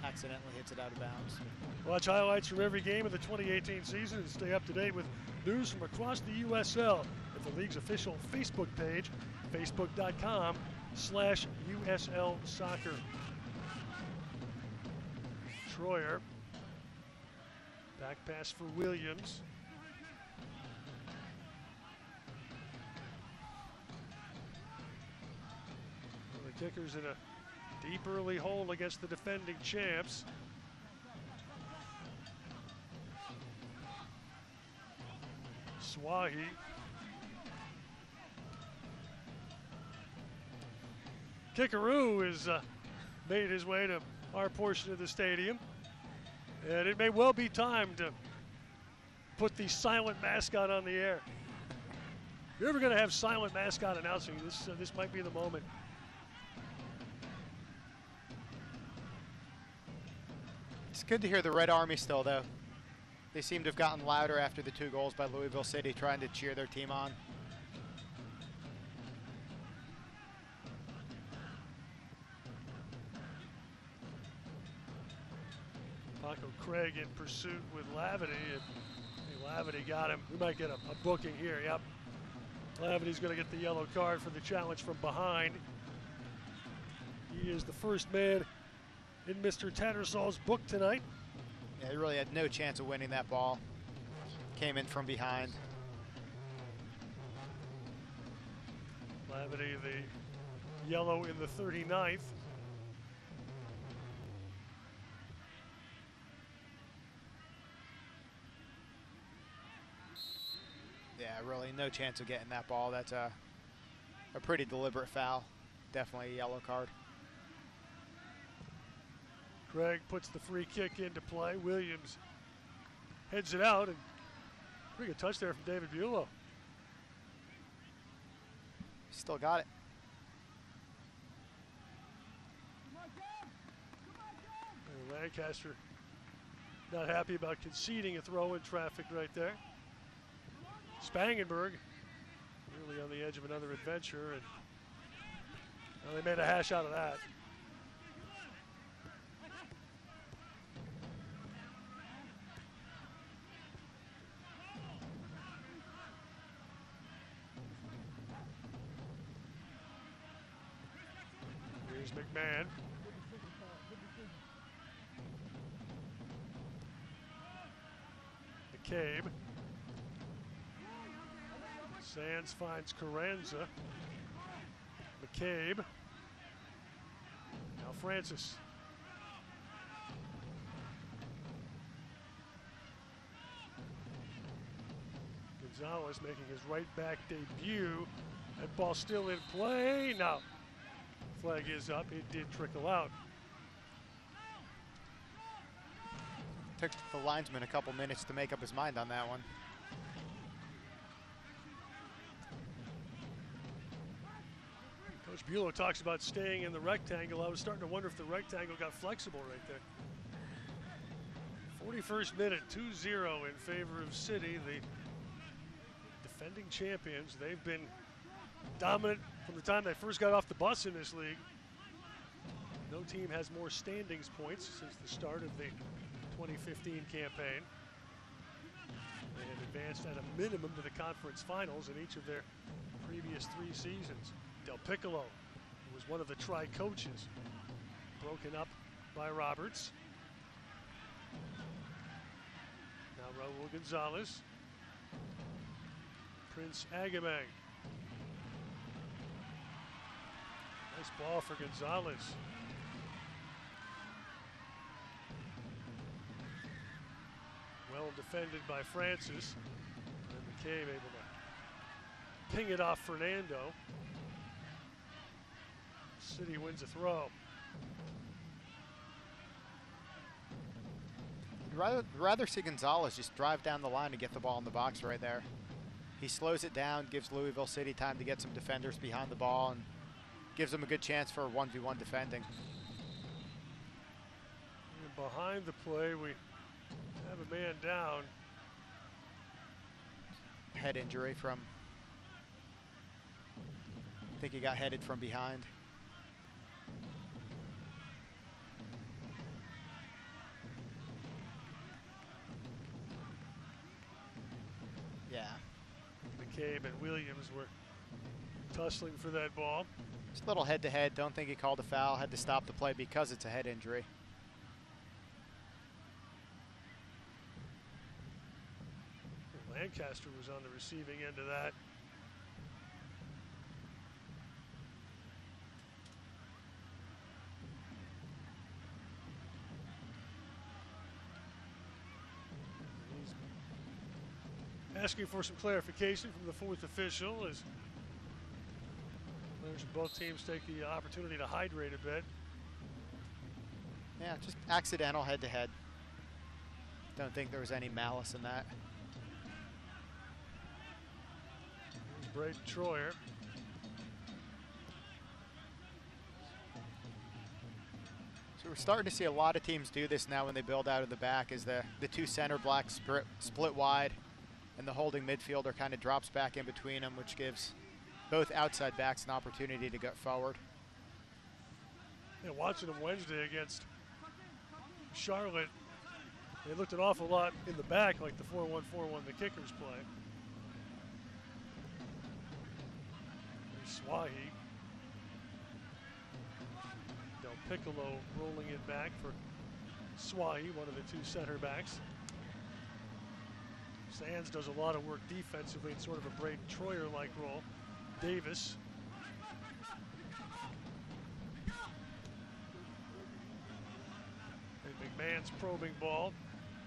Speaker 3: accidentally hits it out of bounds.
Speaker 2: Watch highlights from every game of the 2018 season and stay up to date with news from across the USL at the league's official Facebook page, facebook.com/USL Soccer. Troyer. Back pass for Williams. The Kickers in a deep early hole against the defending champs. Swahi. Kickaroo has made his way to our portion of the stadium, and it may well be time to put the silent mascot on the air. If you're ever going to have silent mascot announcing, this might be the moment.
Speaker 3: It's good to hear the Red Army still, though. They seem to have gotten louder after the 2 goals by Louisville City, trying to cheer their team on.
Speaker 2: Paco Craig in pursuit with Lavity, and Lavity got him. We might get a booking here, yep. Lavity's going to get the yellow card for the challenge from behind. He is the first man in Mr. Tattersall's book tonight.
Speaker 3: Yeah, he really had no chance of winning that ball. Came in from behind.
Speaker 2: Lavity, the yellow in the 39th.
Speaker 3: Yeah, really no chance of getting that ball. That's a pretty deliberate foul. Definitely a yellow card.
Speaker 2: Craig puts the free kick into play. Williams heads it out, and pretty good touch there from David Bulow.
Speaker 3: Still got it.
Speaker 2: And Lancaster not happy about conceding a throw in traffic right there. Spangenberg really on the edge of another adventure, and well, they made a hash out of that. Here's McMahon. McCabe. Sands finds Carranza. McCabe. Now Francis. Gonzalez making his right back debut. That ball still in play. Now, flag is up. It did trickle out.
Speaker 3: Took the linesman a couple minutes to make up his mind on that one.
Speaker 2: Coach Bulow talks about staying in the rectangle. I was starting to wonder if the rectangle got flexible right there. 41st minute, 2-0 in favor of City, the defending champions. They've been dominant from the time they first got off the bus in this league. No team has more standings points since the start of the 2015 campaign. They have advanced at a minimum to the conference finals in each of their previous 3 seasons. Del Piccolo, who was one of the tri-coaches, broken up by Roberts. Now Raul Gonzalez. Prince Agamang. Nice ball for Gonzalez. Well defended by Francis. And McCabe able to ping it off Fernando. City wins a throw.
Speaker 3: I'd rather see Gonzalez just drive down the line and get the ball in the box right there. He slows it down, gives Louisville City time to get some defenders behind the ball, and gives them a good chance for 1v1 defending.
Speaker 2: And behind the play, we have a man down.
Speaker 3: Head injury from, I think he got headed from behind. Yeah.
Speaker 2: McCabe and Williams were tussling for that ball.
Speaker 3: Just a little head-to-head. Don't think he called a foul. Had to stop the play because it's a head injury.
Speaker 2: Lancaster was on the receiving end of that. He's asking for some clarification from the 4th official as players from both teams take the opportunity to hydrate a bit.
Speaker 3: Yeah, just accidental head-to-head. Don't think there was any malice in that.
Speaker 2: Braden Troyer.
Speaker 3: So we're starting to see a lot of teams do this now when they build out of the back, is the 2 center blocks split wide and the holding midfielder kind of drops back in between them, which gives both outside backs an opportunity to get forward.
Speaker 2: Yeah, watching them Wednesday against Charlotte, they looked an awful lot in the back like the 4-1-4-1 the kickers play. Swahi. Del Del Piccolo rolling it back for Swahi, one of the two center backs. Sands does a lot of work defensively in sort of a Braden Troyer-like role. Davis. And McMahon's probing ball,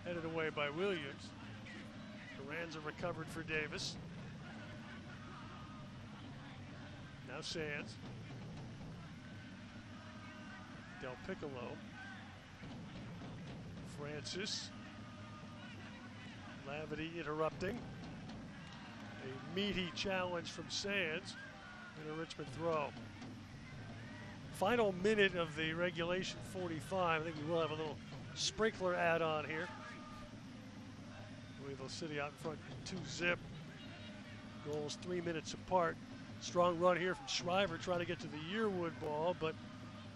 Speaker 2: headed away by Williams. Carranza recovered for Davis. Now Sands. Del Piccolo. Francis. Lavity interrupting. A meaty challenge from Sands and a Richmond throw. Final minute of the regulation 45. I think we will have a little sprinkler add-on here. Louisville City out in front 2-0. Goals 3 minutes apart. Strong run here from Shriver trying to get to the Yearwood ball, but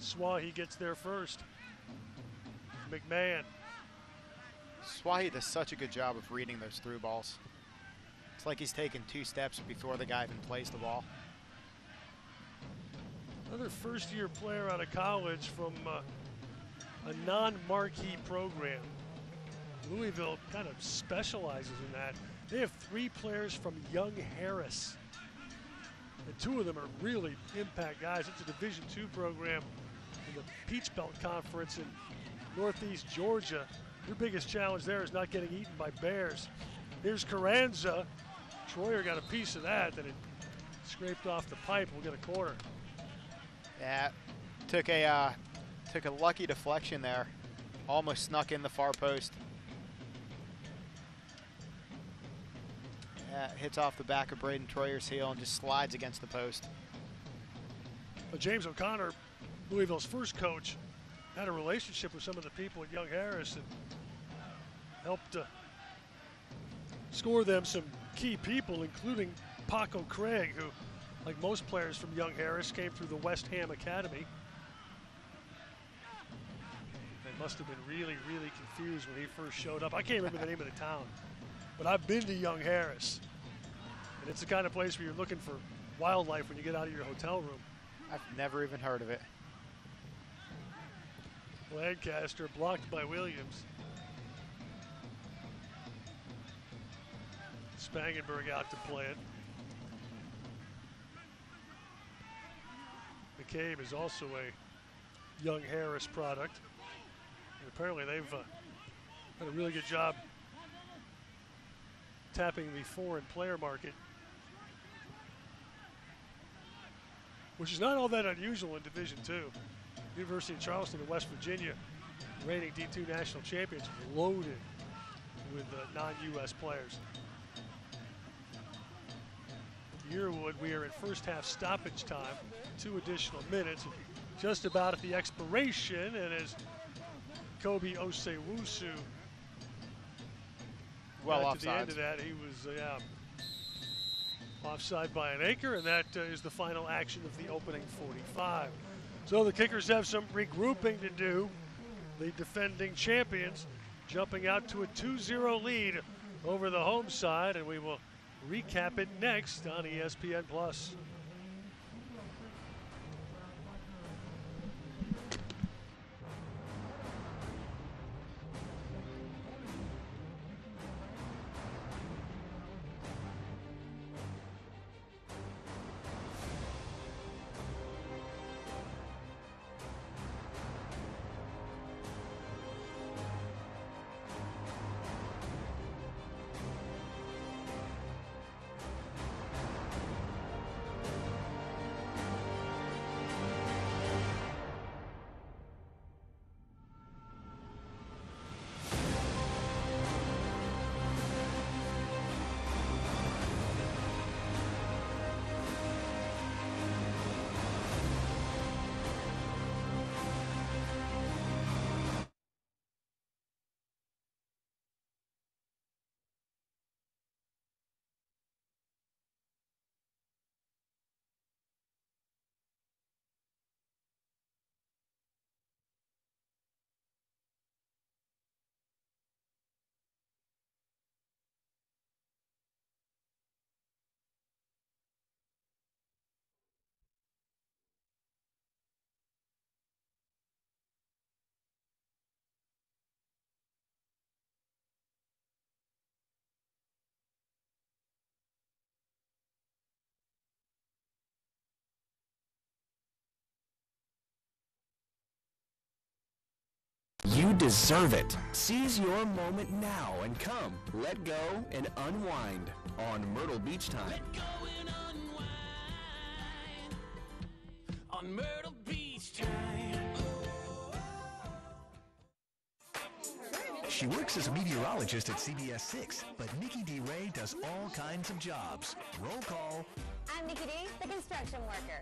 Speaker 2: Swahi gets there first. McMahon.
Speaker 3: Swahi does such a good job of reading those through balls. It's like he's taken 2 steps before the guy even plays the ball.
Speaker 2: Another first-year player out of college from a non-marquee program. Louisville kind of specializes in that. They have 3 players from Young Harris. And 2 of them are really impact guys. It's a Division II program in the Peach Belt Conference in Northeast Georgia. Your biggest challenge there is not getting eaten by bears. Here's Carranza. Troyer got a piece of that, then it scraped off the pipe. We'll get a corner.
Speaker 3: Yeah, took a lucky deflection there. Almost snuck in the far post. Hits off the back of Braden Troyer's heel and just slides against the post.
Speaker 2: But James O'Connor, Louisville's first coach, had a relationship with some of the people at Young Harris and helped score them some key people, including Paco Craig, who, like most players from Young Harris, came through the West Ham Academy. They must have been really, really confused when he first showed up. I can't remember the name of the town, but I've been to Young Harris. And it's the kind of place where you're looking for wildlife when you get out of your hotel room.
Speaker 3: I've never even heard of it.
Speaker 2: Lancaster blocked by Williams. Spangenberg out to play it. McCabe is also a Young Harris product. And apparently they've done a really good job tapping the foreign player market, which is not all that unusual in Division II. University of Charleston in West Virginia, reigning D2 national champions, loaded with non-U.S. players. Yearwood, we are in first half stoppage time, 2 additional minutes, just about at the expiration, and as Kobe Osewusu
Speaker 3: well
Speaker 2: got
Speaker 3: offside.
Speaker 2: To the end of that, he was offside by an acre, and that is the final action of the opening 45. So the Kickers have some regrouping to do. The defending champions jumping out to a 2-0 lead over the home side, and we will recap it next on ESPN+.
Speaker 4: You deserve it. Seize your moment now and come, let go and unwind on Myrtle Beach Time.
Speaker 5: Let go and unwind on Myrtle Beach Time.
Speaker 6: She works as a meteorologist at CBS 6, but Nikki D. Ray does all kinds of jobs. Roll call.
Speaker 7: I'm Nikki D., the construction worker.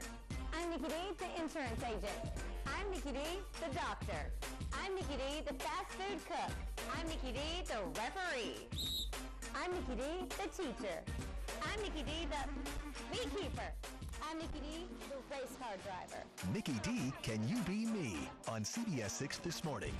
Speaker 7: I'm Nikki D., the insurance agent. I'm Nikki D., the doctor. I'm Nikki D., the fast food cook. I'm Nikki D., the referee. I'm Nikki D., the teacher. I'm Nikki D., the beekeeper. I'm Nikki D., the race car driver.
Speaker 6: Nikki D. Can You Be Me? On CBS 6 this morning.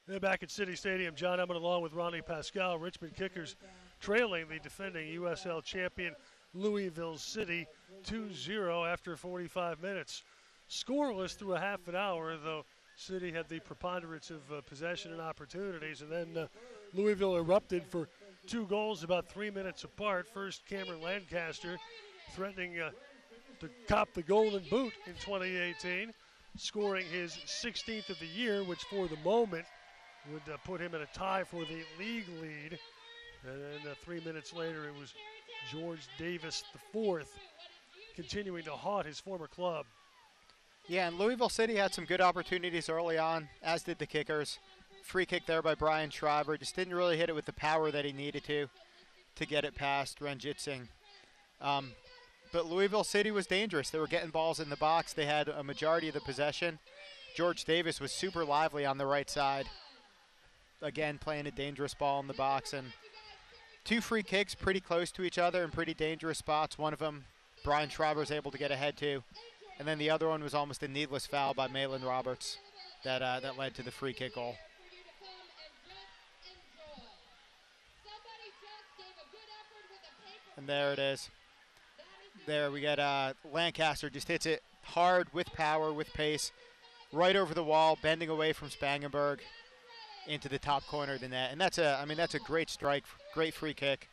Speaker 2: They're back at City Stadium. John Emmett along with Ronnie Pascal. Richmond Kickers trailing the defending USL champion Louisville City 2-0 after 45 minutes. Scoreless through a half an hour, though City had the preponderance of possession and opportunities. And then Louisville erupted for 2 goals about 3 minutes apart. First, Cameron Lancaster threatening to cop the golden boot in 2018, scoring his 16th of the year, which for the moment would put him in a tie for the league lead. And then 3 minutes later, it was George Davis IV continuing to haunt his former club.
Speaker 3: Yeah, and Louisville City had some good opportunities early on, as did the Kickers. Free kick there by Brian Schreiber. Just didn't really hit it with the power that he needed to get it past Ranjit Singh. But Louisville City was dangerous. They were getting balls in the box. They had a majority of the possession. George Davis was super lively on the right side. Again, playing a dangerous ball in the box. And 2 free kicks pretty close to each other in pretty dangerous spots. One of them, Brian Schreiber was able to get ahead to. And then the other one was almost a needless foul by Malin Roberts that led to the free kick goal. And there it is. There we get Lancaster just hits it hard with power, with pace, right over the wall, bending away from Spangenberg into the top corner of the net. And that's a great strike, great free kick.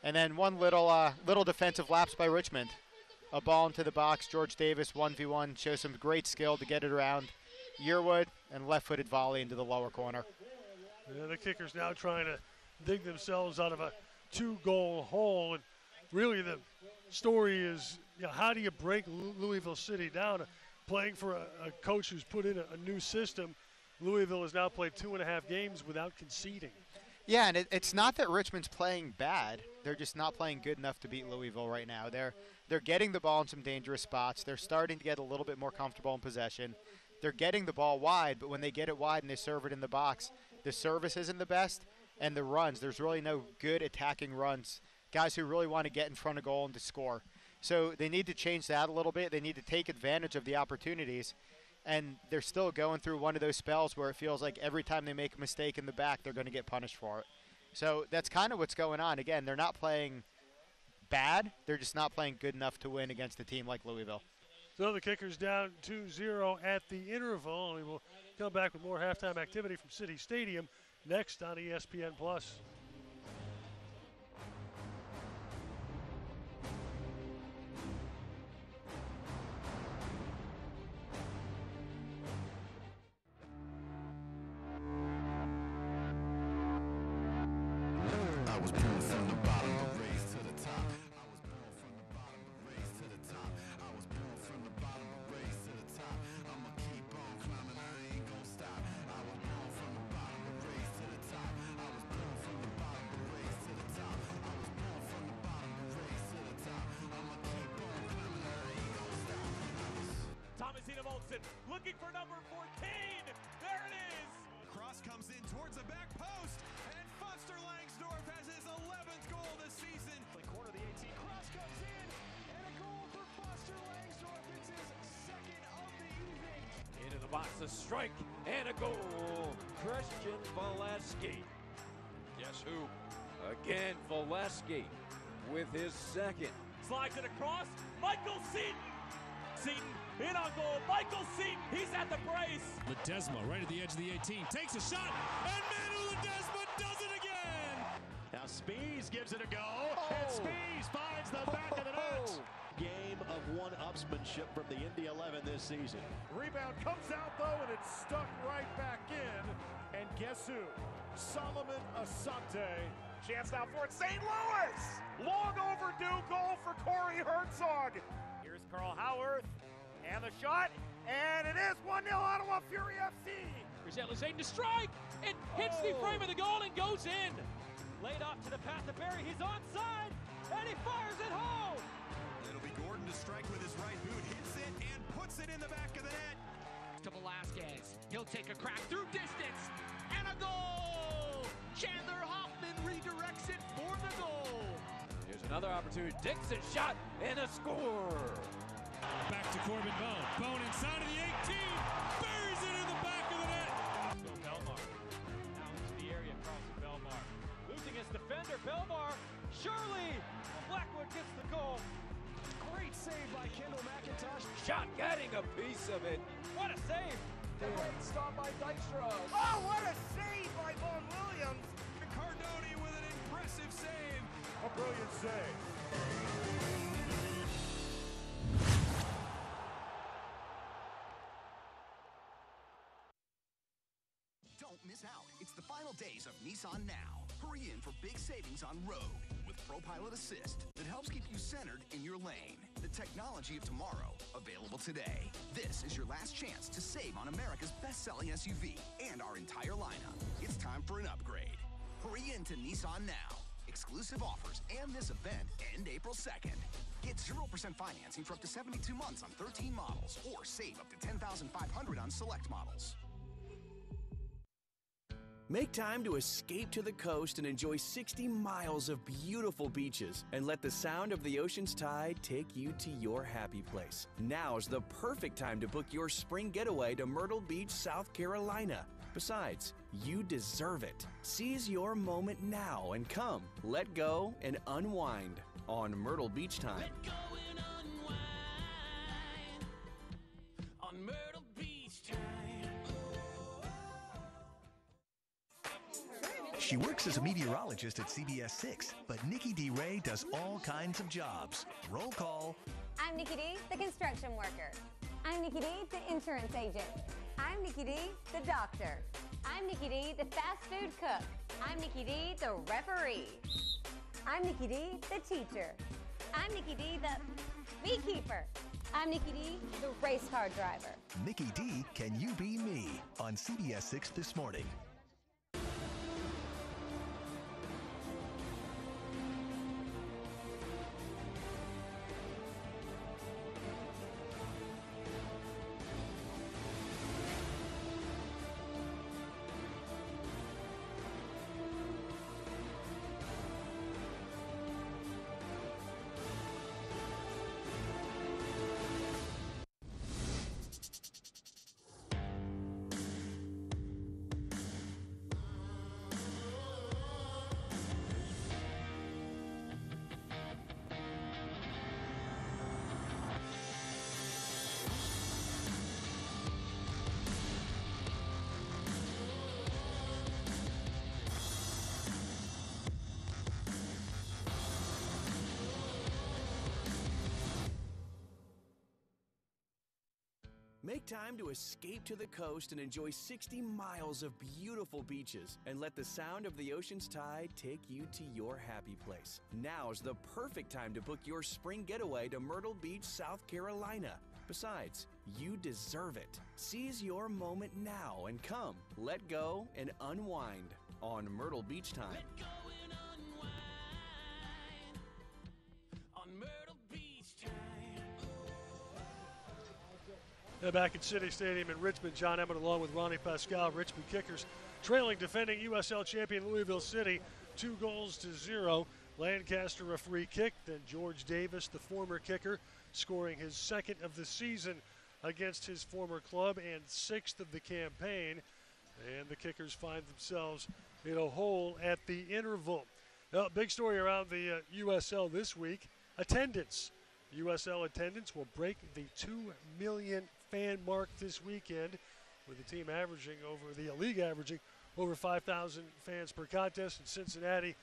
Speaker 3: And then one little defensive lapse by Richmond. A ball into the box, George Davis 1v1, shows some great skill to get it around Yearwood, and left-footed volley into the lower corner.
Speaker 2: And the Kickers now trying to dig themselves out of a 2-goal hole. And really the story is, how do you break Louisville City down? Playing for a coach who's put in a new system. Louisville has now played 2.5 games without conceding.
Speaker 3: Yeah, and it's not that Richmond's playing bad. They're just not playing good enough to beat Louisville right now. They're getting the ball in some dangerous spots. They're starting to get a little bit more comfortable in possession. They're getting the ball wide, but when they get it wide and they serve it in the box, the service isn't the best, and the runs, there's really no good attacking runs. Guys who really want to get in front of goal and to score. So they need to change that a little bit. They need to take advantage of the opportunities. And they're still going through one of those spells where it feels like every time they make a mistake in the back, they're going to get punished for it. So that's kind of what's going on. Again, they're not playing bad. They're just not playing good enough to win against a team like Louisville.
Speaker 2: So the Kickers down 2-0 at the interval. And we will come back with more halftime activity from City Stadium next on ESPN+.
Speaker 6: I was born from the bottom, but raised to the top. I was born from the bottom, but raised to the top. I was born from the bottom, but raised to the top. I'ma keep on climbing, I ain't gonna stop. I was born from the bottom, but raised to the top. I was born from the bottom, but raised to the top. I was born from the bottom, but raised to the top. I'ma keep on climbing, I ain't gonna stop.
Speaker 8: Thomasina Volkson looking for number 14. There it is.
Speaker 9: Cross comes in towards the back post, and Foster Langsdorff has his 11th goal this season.
Speaker 8: The corner of the 18.
Speaker 9: Cross comes in, and a goal for Foster Langsdorff. It's his second of the evening.
Speaker 8: Into the box a strike and a goal. Christian Valesky. Guess who? Again, Valesky with his second. Slides it across. Michael Seaton. Seaton in on goal. Michael Seaton. He's at the brace.
Speaker 10: Ledesma right at the edge of the 18. Takes a shot. And Manu Ledesma does it again.
Speaker 11: Now Spees gives it a go. And Spees finds the back of the net. Game of one-upsmanship from the Indy 11 this season.
Speaker 12: Rebound comes out, though, and it's stuck right back in. And guess who? Solomon Asante. Chance now for it. St. Louis! Long overdue goal for Corey Herzog. Here's Carl Howarth. And the shot. And it is 1-0 Ottawa Fury FC.
Speaker 13: Here's Zayden to strike. It hits the frame of the goal and goes in. Laid off to the path of Barry. He's onside. And he fires it home.
Speaker 9: It'll be Gordon to strike with his right boot. Hits it and puts it in the back of the net.
Speaker 13: To Velasquez. He'll take a crack through distance. And a goal! Chandler Hoffman redirects it for the goal.
Speaker 8: Here's another opportunity. Dixon shot and a score.
Speaker 10: Back to Corbin Bone. Bone inside of the 18. Buries it in the back of the net.
Speaker 13: So Belmar. Now into the area across the Belmar. Losing his defender, Belmar. Shirley. Blackwood gets the goal.
Speaker 11: Great save by Kendall McIntosh.
Speaker 8: Shot getting a piece of it.
Speaker 13: What a save.
Speaker 12: Great stop by Dykstra. Oh, what a save by Vaughn Williams.
Speaker 9: Cardoni with an impressive save.
Speaker 12: A brilliant save.
Speaker 14: Don't miss out. It's the final days of Nissan Now. Hurry in for big savings on road with ProPilot Assist that helps keep you centered in your lane. The technology of tomorrow, available today. This is your last chance to save on America's best-selling SUV and our entire lineup. It's time for an upgrade. Hurry into Nissan Now. Exclusive offers and this event end April 2nd. Get 0% financing for up to 72 months on 13 models or save up to $10,500 on select models.
Speaker 4: Make time to escape to the coast and enjoy 60 miles of beautiful beaches and let the sound of the ocean's tide take you to your happy place. Now's the perfect time to book your spring getaway to Myrtle Beach, South Carolina. Besides, you deserve it. Seize your moment now and come, let go, and unwind on Myrtle Beach Time.
Speaker 5: Let go and unwind on Myrtle Beach time.
Speaker 15: She works as a meteorologist at CBS 6, but Nikki D. Ray does all kinds of jobs. Roll call.
Speaker 7: I'm Nikki D, the construction worker. I'm Nikki D, the insurance agent. I'm Nikki D, the doctor. I'm Nikki D, the fast food cook. I'm Nikki D, the referee. I'm Nikki D, the teacher. I'm Nikki D, the beekeeper. I'm Nikki D, the race car driver.
Speaker 15: Nikki D, Can You Be Me? On CBS 6 this morning.
Speaker 4: Make time to escape to the coast and enjoy 60 miles of beautiful beaches and let the sound of the ocean's tide take you to your happy place. Now's the perfect time to book your spring getaway to Myrtle Beach, South Carolina. Besides, you deserve it. Seize your moment now and come, let go, and unwind on Myrtle Beach Time.
Speaker 5: Let go and unwind on Myrtle Beach time.
Speaker 2: Back at City Stadium in Richmond, John Emmett along with Ronnie Pascal, Richmond Kickers, trailing defending USL champion Louisville City 2-0. Lancaster a free kick, then George Davis, the former kicker, scoring his second of the season against his former club and 6th of the campaign. And the Kickers find themselves in a hole at the interval. Now, big story around the USL this week, attendance. USL attendance will break the 2 million fan mark this weekend, with the team league averaging over 5,000 fans per contest, and Cincinnati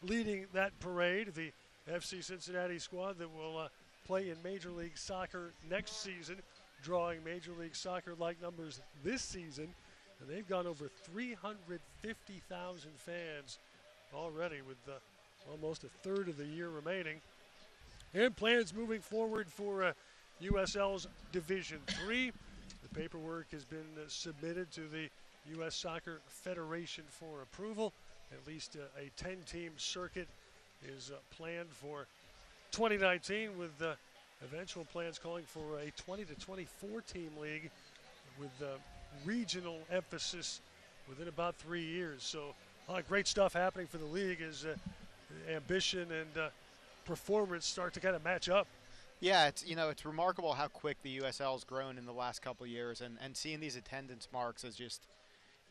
Speaker 2: leading that parade. The FC Cincinnati squad that will play in Major League Soccer next season, drawing Major League Soccer-like numbers this season. And they've gone over 350,000 fans already, with almost a third of the year remaining. And plans moving forward for USL's Division III. The paperwork has been submitted to the U.S. Soccer Federation for approval. At least a 10-team circuit is planned for 2019, with eventual plans calling for a 20 to 24 team league with regional emphasis within about 3 years. So a lot of great stuff happening for the league as ambition and performance start to kind of match up.
Speaker 3: Yeah, it's remarkable how quick the USL has grown in the last couple of years, and seeing these attendance marks is just,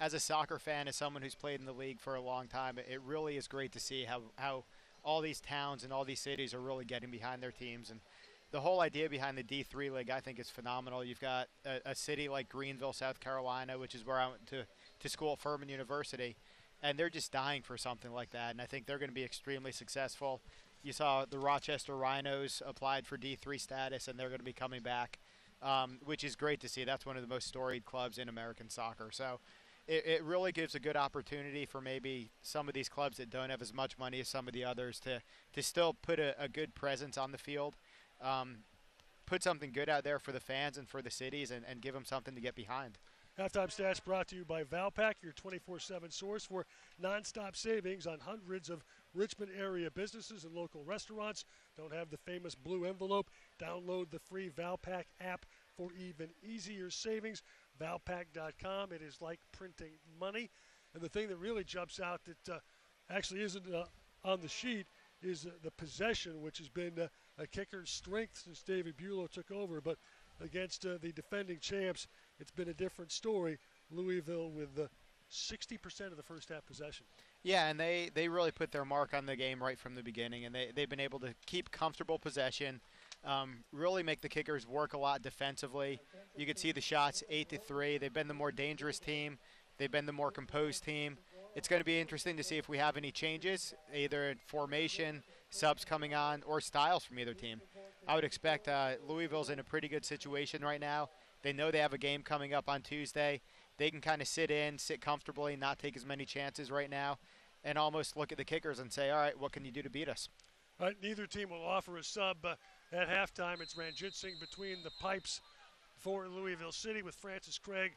Speaker 3: as a soccer fan, as someone who's played in the league for a long time, it really is great to see how all these towns and all these cities are really getting behind their teams. And the whole idea behind the D3 League, I think, is phenomenal. You've got a city like Greenville, South Carolina, which is where I went to school at Furman University, and they're just dying for something like that, and I think they're going to be extremely successful. You saw the Rochester Rhinos applied for D3 status, and they're going to be coming back, which is great to see. That's one of the most storied clubs in American soccer. So it really gives a good opportunity for maybe some of these clubs that don't have as much money as some of the others to still put a good presence on the field, put something good out there for the fans and for the cities, and give them something to get behind.
Speaker 2: Halftime Stats brought to you by Valpak, your 24/7 source for nonstop savings on hundreds of Richmond area businesses and local restaurants. Don't have the famous blue envelope? Download the free Valpak app for even easier savings. Valpak.com. It is like printing money. And the thing that really jumps out that actually isn't on the sheet is the possession, which has been a Kicker's strength since David Bulow took over. But against the defending champs, it's been a different story. Louisville with 60% of the first half possession.
Speaker 3: Yeah, and they really put their mark on the game right from the beginning, and they've been able to keep comfortable possession, really make the Kickers work a lot defensively. You could see the shots 8-3. They've been the more dangerous team. They've been the more composed team. It's going to be interesting to see if we have any changes, either in formation, subs coming on, or styles from either team. I would expect Louisville's in a pretty good situation right now. They know they have a game coming up on Tuesday. They can kind of sit comfortably, not take as many chances right now, and almost look at the Kickers and say, all right, what can you do to beat us?
Speaker 2: All right, neither team will offer a sub at halftime. It's Ranjitsingh between the pipes for Louisville City, with Francis Craig,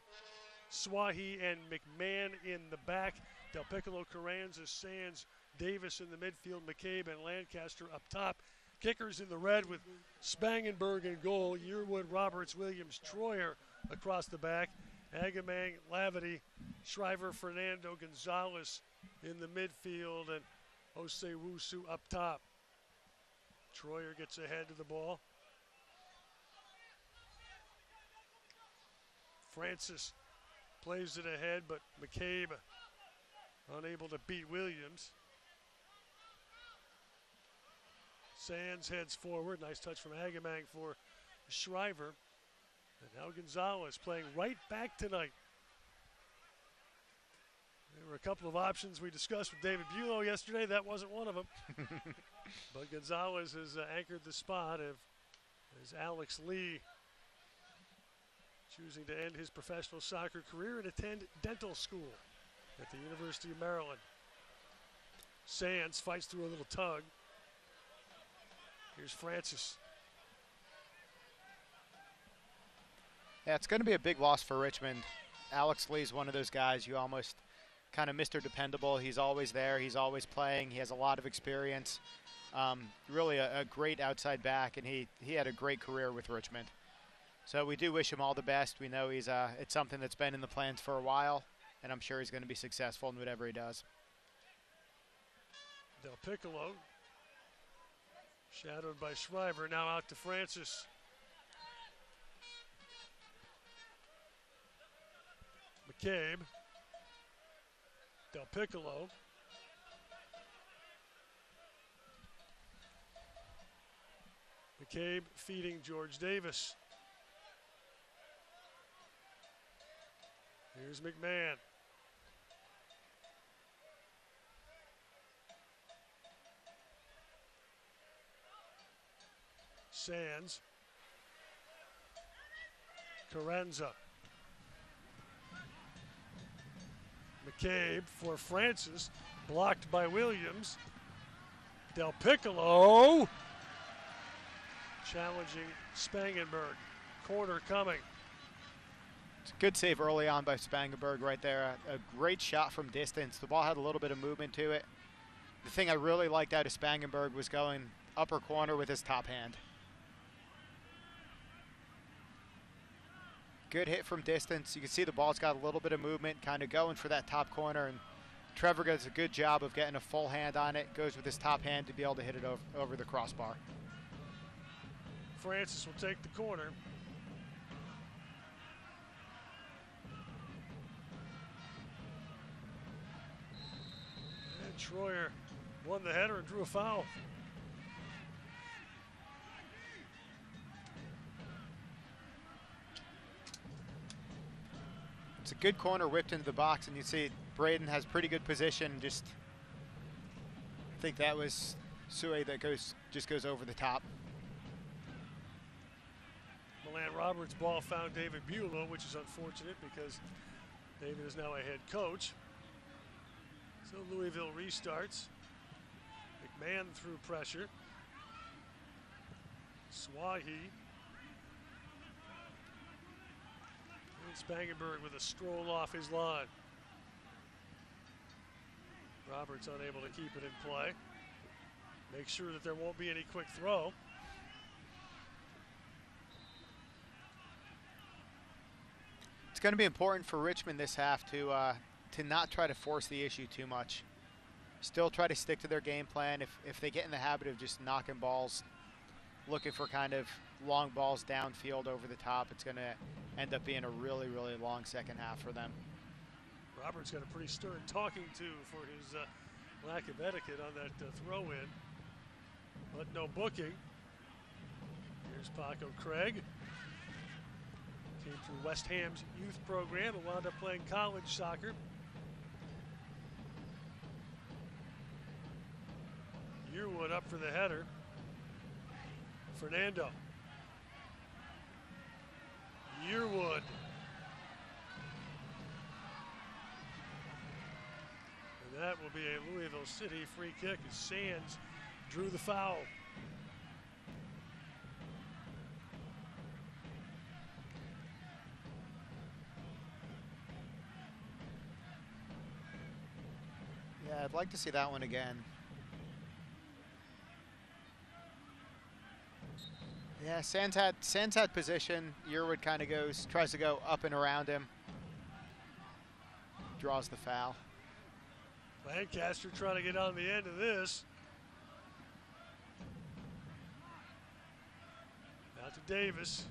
Speaker 2: Swahi, and McMahon in the back. Del Piccolo, Carranza, Sands, Davis in the midfield, McCabe and Lancaster up top. Kickers in the red with Spangenberg in goal, Yearwood, Roberts, Williams, Troyer across the back. Agamang, Lavity, Shriver, Fernando, Gonzalez in the midfield, and Osewusu up top. Troyer gets ahead to the ball. Francis plays it ahead, but McCabe unable to beat Williams. Sands heads forward. Nice touch from Agamang for Shriver. And now Gonzalez playing right back tonight. There were a couple of options we discussed with David Bulow yesterday. That wasn't one of them. But Gonzalez has anchored the spot as Alex Lee, choosing to end his professional soccer career and attend dental school at the University of Maryland. Sands fights through a little tug. Here's Francis.
Speaker 3: Yeah, it's going to be a big loss for Richmond. Alex Lee's one of those guys you almost kind of Mr. Dependable. He's always there. He's always playing. He has a lot of experience. Really a great outside back, and he had a great career with Richmond. So we do wish him all the best. We know it's something that's been in the plans for a while, and I'm sure he's going to be successful in whatever he does.
Speaker 2: Del Piccolo, shadowed by Shriver, now out to Francis. McCabe. Del Piccolo. McCabe feeding George Davis. Here's McMahon. Sands. Carenza. McCabe for Francis. Blocked by Williams. Del Piccolo. Challenging Spangenberg. Corner coming.
Speaker 3: It's a good save early on by Spangenberg right there. A great shot from distance. The ball had a little bit of movement to it. The thing I really liked out of Spangenberg was going upper corner with his top hand. Good hit from distance. You can see the ball's got a little bit of movement, kind of going for that top corner, and Trevor does a good job of getting a full hand on it. Goes with his top hand to be able to hit it over the crossbar.
Speaker 2: Francis will take the corner. And Troyer won the header and drew a foul.
Speaker 3: It's a good corner whipped into the box, and you see Braden has pretty good position. Just, I think that was Sue that just goes over the top.
Speaker 2: Milan Roberts' ball found David Bulow, which is unfortunate because David is now a head coach. So Louisville restarts. McMahon through pressure. Swahi. And Spangenberg with a stroll off his line. Roberts unable to keep it in play. Make sure that there won't be any quick throw.
Speaker 3: It's going to be important for Richmond this half to not try to force the issue too much. Still try to stick to their game plan. If they get in the habit of just knocking balls, looking for kind of long balls downfield over the top, it's going to end up being a really, really long second half for them.
Speaker 2: Roberts got a pretty stern talking to for his lack of etiquette on that throw-in, but no booking. Here's Paco Craig. Came through West Ham's youth program and wound up playing college soccer. Yearwood up for the header. Fernando. Yearwood. And that will be a Louisville City free kick as Sands drew the foul.
Speaker 3: Yeah, I'd like to see that one again. Yeah, Sands had position. Yearwood kind of tries to go up and around him. Draws the foul.
Speaker 2: Lancaster trying to get on the end of this. Out to Davis.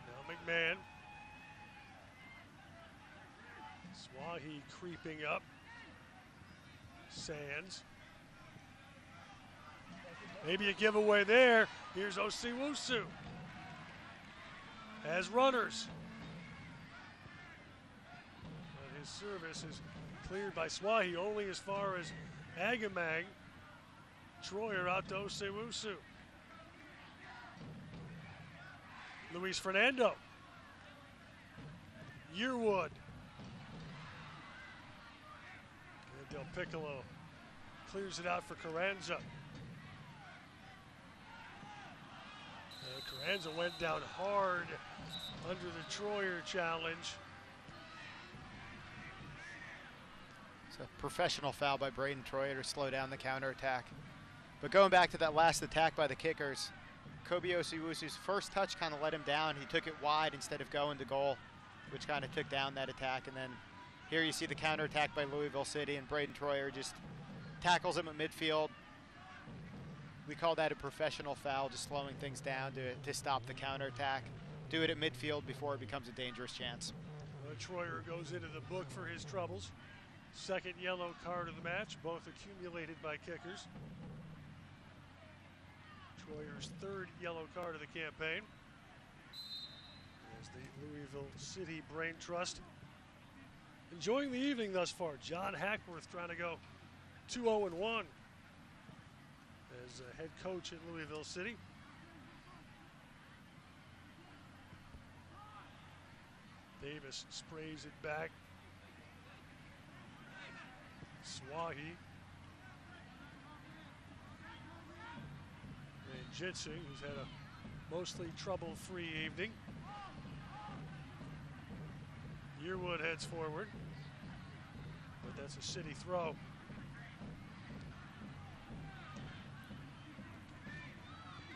Speaker 2: Now McMahon. Swahi creeping up. Sands. Maybe a giveaway there. Here's Osiwusu. As runners. But his service is cleared by Swahi only as far as Agamang. Troyer out to Osiwusu. Luis Fernando. Yearwood. And Del Piccolo clears it out for Carenza. Carenza went down hard under the Troyer challenge.
Speaker 3: It's a professional foul by Braden Troyer to slow down the counterattack. But going back to that last attack by the kickers, Kobe Osiwusu's first touch kind of let him down. He took it wide instead of going to goal, which kind of took down that attack. And then here you see the counterattack by Louisville City, and Braden Troyer just tackles him at midfield. We call that a professional foul, just slowing things down to stop the counterattack. Do it at midfield before it becomes a dangerous chance.
Speaker 2: Troyer goes into the book for his troubles. Second yellow card of the match, both accumulated by kickers. Troyer's third yellow card of the campaign. As the Louisville City Brain Trust enjoying the evening thus far. John Hackworth trying to go 2-0-1 as a head coach at Louisville City. Davis sprays it back. Swahi. And Jitsing, who's had a mostly trouble-free evening. Yearwood heads forward, but that's a City throw.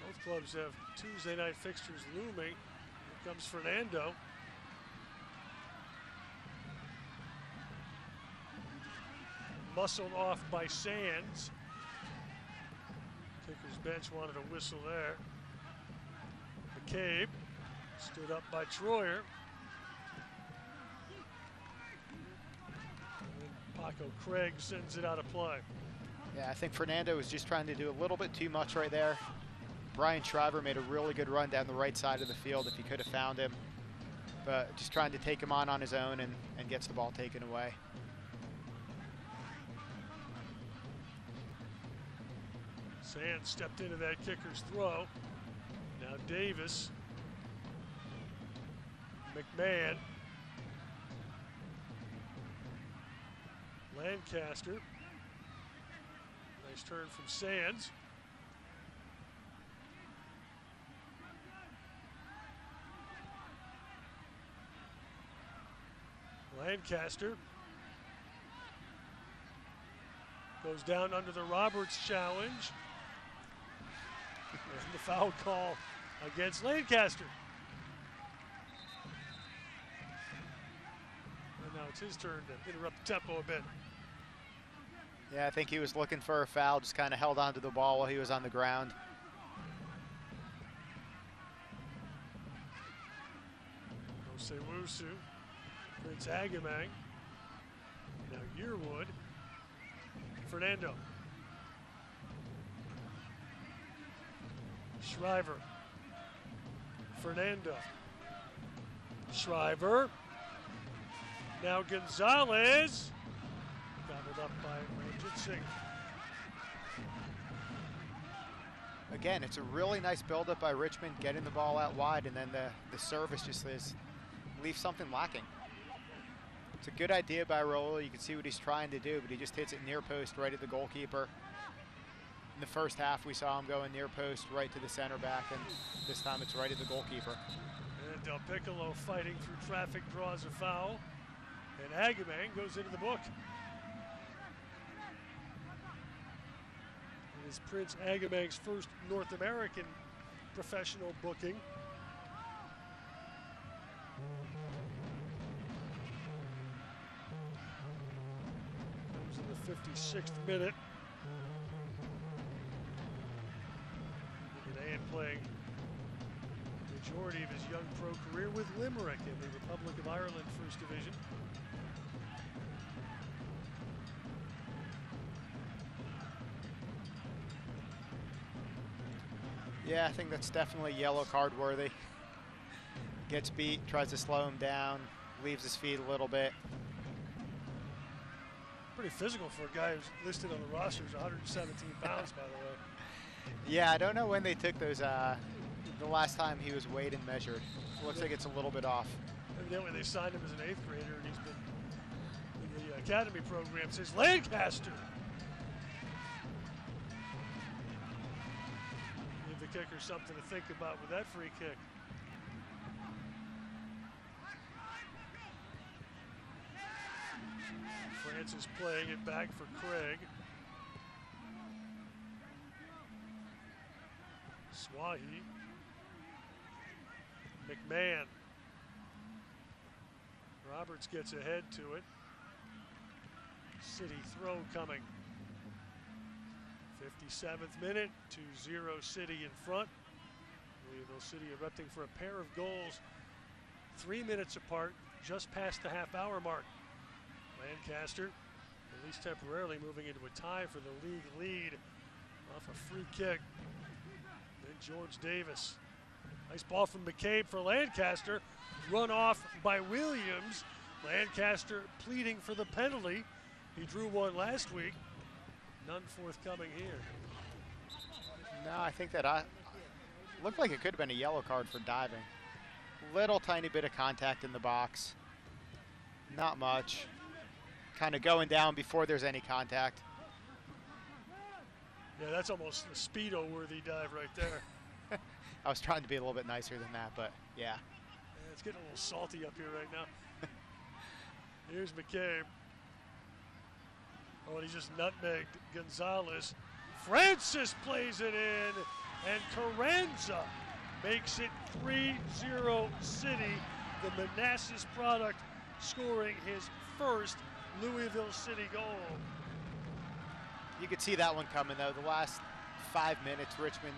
Speaker 2: Both clubs have Tuesday night fixtures looming. Here comes Fernando. Muscled off by Sands. Kicker's bench wanted a whistle there. McCabe stood up by Troyer. And Paco Craig sends it out of play.
Speaker 3: Yeah, I think Fernando was just trying to do a little bit too much right there. Brian Shriver made a really good run down the right side of the field if he could have found him. But just trying to take him on his own and gets the ball taken away.
Speaker 2: Sands stepped into that kicker's throw. Now Davis. McMahon. Lancaster. Nice turn from Sands. Lancaster goes down under the Roberts challenge. And the foul call against Lancaster. And now it's his turn to interrupt the tempo a bit.
Speaker 3: Yeah, I think he was looking for a foul, just kind of held onto the ball while he was on the ground.
Speaker 2: Osewusu, Prince Agamang. Now Yearwood. Fernando. Shriver. Fernando. Shriver. Now Gonzalez. Gobbled up by Ranjit Singh.
Speaker 3: Again, it's a really nice buildup by Richmond, getting the ball out wide, and then the service just leaves something lacking. It's a good idea by Rolo. You can see what he's trying to do, but he just hits it near post right at the goalkeeper. In the first half, we saw him going near post right to the center back, and this time it's right at the goalkeeper.
Speaker 2: And Del Piccolo fighting through traffic draws a foul, and Agamang goes into the book. It is Prince Agamang's first North American professional booking. Comes in the 56th minute. And playing the majority of his young pro career with Limerick in the Republic of Ireland First Division.
Speaker 3: Yeah, I think that's definitely yellow card worthy. Gets beat, tries to slow him down, leaves his feet a little bit.
Speaker 2: Pretty physical for a guy who's listed on the roster. He's 117 pounds, by the way.
Speaker 3: Yeah, I don't know when they took those, the last time he was weighed and measured. It looks like it's a little bit off.
Speaker 2: Evidently they signed him as an 8th grader, and he's been in the academy program since Lancaster. Give the kicker something to think about with that free kick. Francis playing it back for Craig. Swahi. McMahon. Roberts gets ahead to it. City throw coming. 57th minute, 2-0 City in front. Louisville City erupting for a pair of goals 3 minutes apart, just past the half-hour mark. Lancaster, at least temporarily, moving into a tie for the league lead off a free kick. Then George Davis. Nice ball from McCabe for Lancaster. Run off by Williams. Lancaster pleading for the penalty. He drew one last week. None forthcoming here.
Speaker 3: No, I think that looked like it could have been a yellow card for diving. Little tiny bit of contact in the box. Not much. Kind of going down before there's any contact.
Speaker 2: Yeah, that's almost a Speedo-worthy dive right there.
Speaker 3: I was trying to be a little bit nicer than that, but yeah.
Speaker 2: It's getting a little salty up here right now. Here's McCabe. Oh, and he just nutmegged Gonzalez. Francis plays it in, and Carranza makes it 3-0 City. The Manassas product scoring his first Louisville City goal.
Speaker 3: You could see that one coming, though. The last 5 minutes, Richmond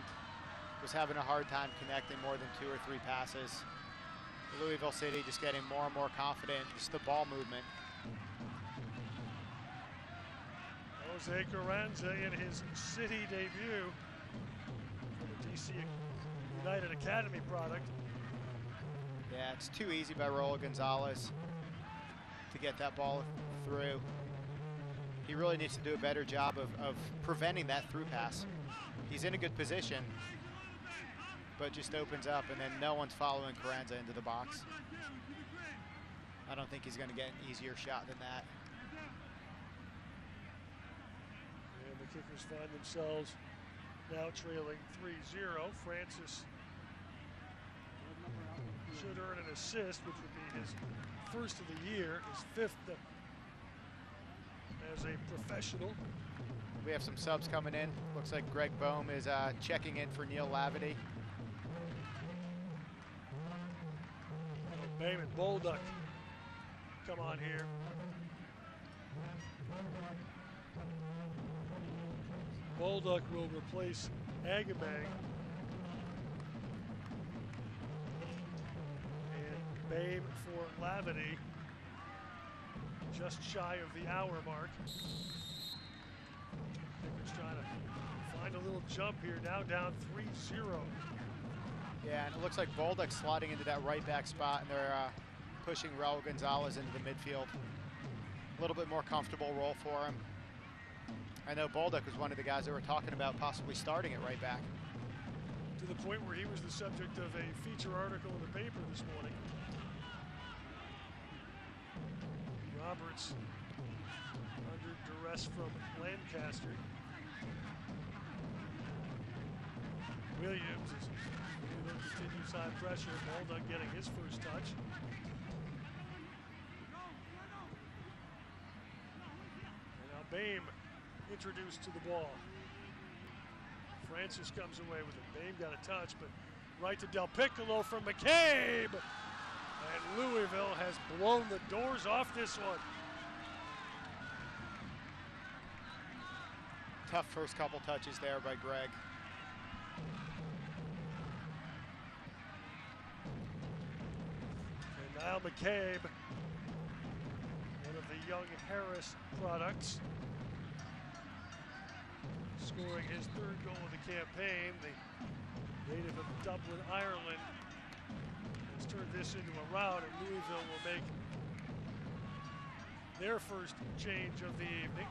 Speaker 3: was having a hard time connecting more than 2 or 3 passes. Louisville City just getting more and more confident, just the ball movement.
Speaker 2: Jose Carranza in his City debut for the DC United Academy product.
Speaker 3: Yeah, it's too easy by Raul Gonzalez to get that ball through. He really needs to do a better job of preventing that through pass. He's in a good position, but just opens up, and then no one's following Carranza into the box. I don't think he's going to get an easier shot than that.
Speaker 2: And the kickers find themselves now trailing 3-0. Francis should earn an assist, which would be his first of the year, his 5th as a professional.
Speaker 3: We have some subs coming in. Looks like Greg Boehm is checking in for Neil Lavity.
Speaker 2: Boehm and Bolduc come on here. Bolduc will replace Agamang. And Boehm for Lavity. Just shy of the hour mark. Kickers trying to find a little jump here, now down 3-0.
Speaker 3: Yeah, and it looks like Bolduc sliding into that right back spot, and they're pushing Raul Gonzalez into the midfield. A little bit more comfortable role for him. I know Bolduc was one of the guys that were talking about possibly starting at right back.
Speaker 2: To the point where he was the subject of a feature article in the paper this morning. Roberts under duress from Lancaster. Williams is continues high pressure. Bolduc getting his first touch. And now Boehm introduced to the ball. Francis comes away with it. Boehm got a touch, but right to Del Piccolo from McCabe. And Louisville has blown the doors off this one.
Speaker 3: Tough first couple touches there by Greg.
Speaker 2: And now McCabe, one of the young Harris products, scoring his 3rd goal of the campaign. The native of Dublin, Ireland, has turned this into a rout, and Louisville will make their first change of the evening.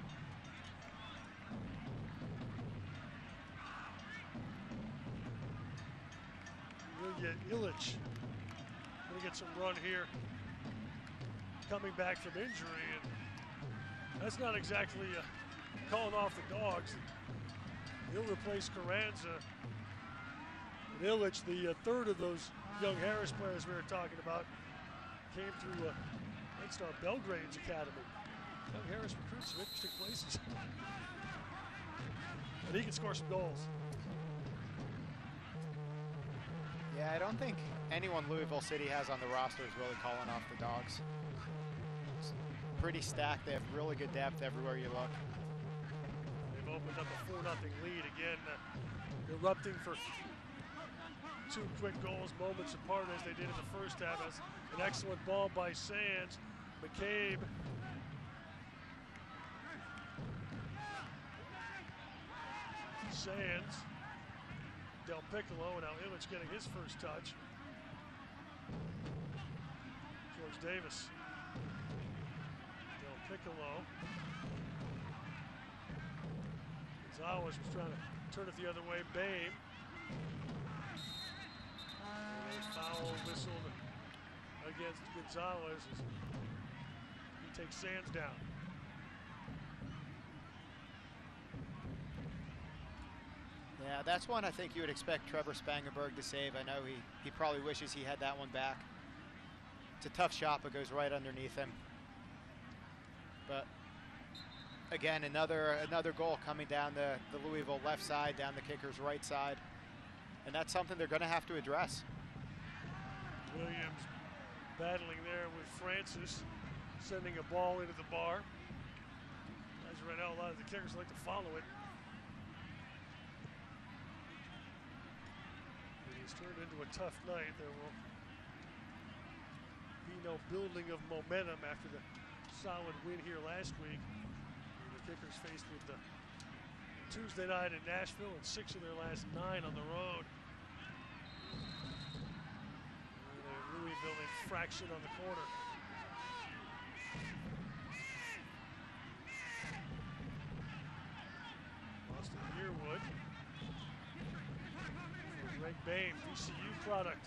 Speaker 2: Ilya Illich going to get some run here, coming back from injury, and that's not exactly calling off the dogs. He'll replace Carranza. And Illich, the 3rd of those young Harris players we were talking about, came through Red Star Belgrade's academy. Young Harris recruits some interesting places. And he can score some goals.
Speaker 3: Yeah, I don't think anyone Louisville City has on the roster is really calling off the dogs. It's pretty stacked. They have really good depth everywhere you look.
Speaker 2: They've opened up a 4-0 lead. Again, erupting for 2 quick goals, moments apart as they did in the first half. As an excellent ball by Sands. McCabe. Sands. Del Piccolo, and now Illich getting his first touch. George Davis. Del Piccolo. Gonzalez was trying to turn it the other way. Bame. And a foul whistled against Gonzalez as he takes Sands down.
Speaker 3: Yeah, that's one I think you would expect Trevor Spangenberg to save. I know he probably wishes he had that one back. It's a tough shot, but goes right underneath him. But again, another goal coming down the Louisville left side, down the kicker's right side. And that's something they're going to have to address.
Speaker 2: Williams battling there with Francis, sending a ball into the bar. As right now, a lot of the kickers like to follow it. It's turned into a tough night. There will be no building of momentum after the solid win here last week. The kickers faced with the Tuesday night in Nashville and 6 of their last 9 on the road. And a Louisville infraction on the corner. Austin Yearwood. Greg Bame, VCU product.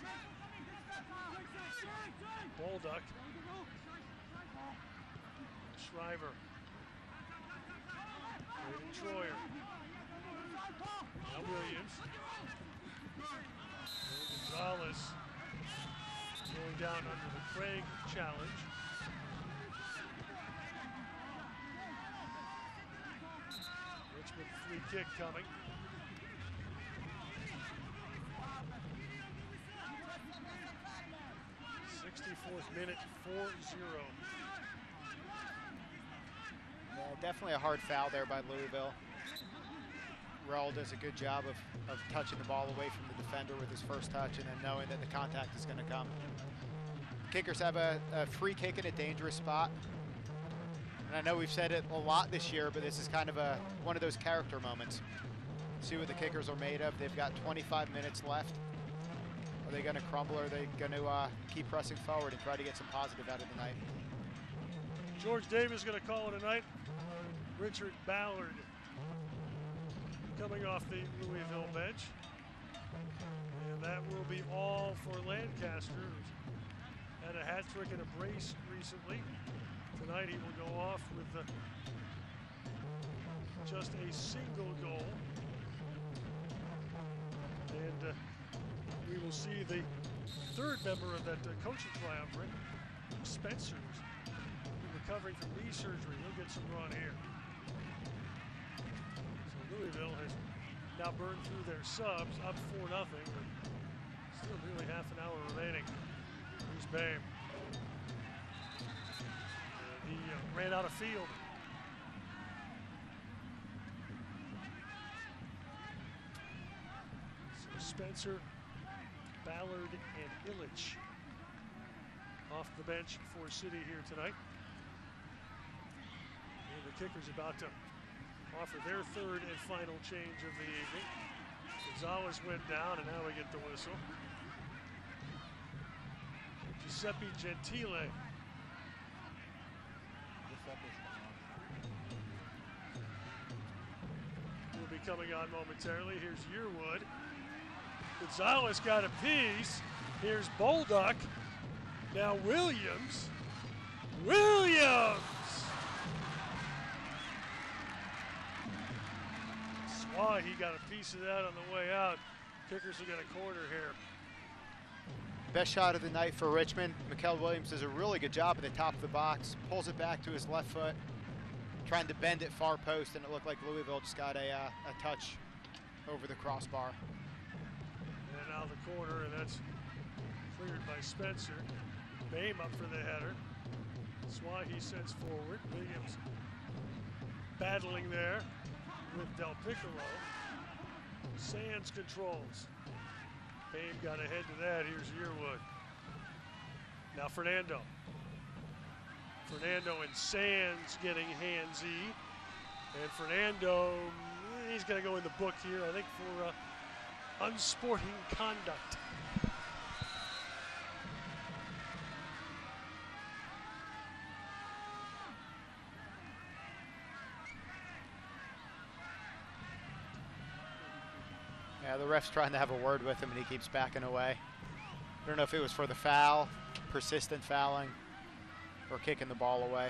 Speaker 2: Bolduck. Shriver. Braden Troyer. Now Williams. Gonzalez going down under the Craig challenge. Richmond free kick coming. 64th minute, 4-0.
Speaker 3: Yeah, definitely a hard foul there by Louisville. Raul does a good job of touching the ball away from the defender with his first touch and then knowing that the contact is going to come. Kickers have a free kick in a dangerous spot. And I know we've said it a lot this year, but this is kind of one of those character moments. See what the kickers are made of. They've got 25 minutes left. Are they going to crumble, or are they going to keep pressing forward and try to get some positive out of the night?
Speaker 2: George Davis is going to call it a night. Richard Ballard coming off the Louisville bench. And that will be all for Lancaster, who's had a hat trick and a brace recently. Tonight he will go off with just a single goal. And we will see the third member of that coaching triumvirate, Spencer, recovering from knee surgery. He'll get some run here. So Louisville has now burned through their subs, up 4-0. Still nearly half an hour remaining. Here's Bame. He ran out of field. So Spencer, Ballard, and Illich off the bench for City here tonight. And the kicker's about to offer their third and final change of the evening. Gonzalez went down, and now we get the whistle. Giuseppe Gentile. Will be coming on momentarily. Here's Yearwood. Gonzalez got a piece. Here's Bolduck. Now Williams. He got a piece of that on the way out. Kickers will get a corner here.
Speaker 3: Best shot of the night for Richmond. Mikel Williams does a really good job at the top of the box. Pulls it back to his left foot, trying to bend it far post, and it looked like Louisville just got a touch over the crossbar.
Speaker 2: And now the corner, and that's cleared by Spencer. Bame up for the header. Swahi sends forward. Williams battling there. with Del Piccolo. Sands controls. Babe got ahead to that. Here's Yearwood. Now Fernando. Fernando and Sands getting handsy. And Fernando, he's going to go in the book here, I think, for unsporting conduct.
Speaker 3: Yeah, the ref's trying to have a word with him, and he keeps backing away. I don't know if it was for the foul, persistent fouling, or kicking the ball away.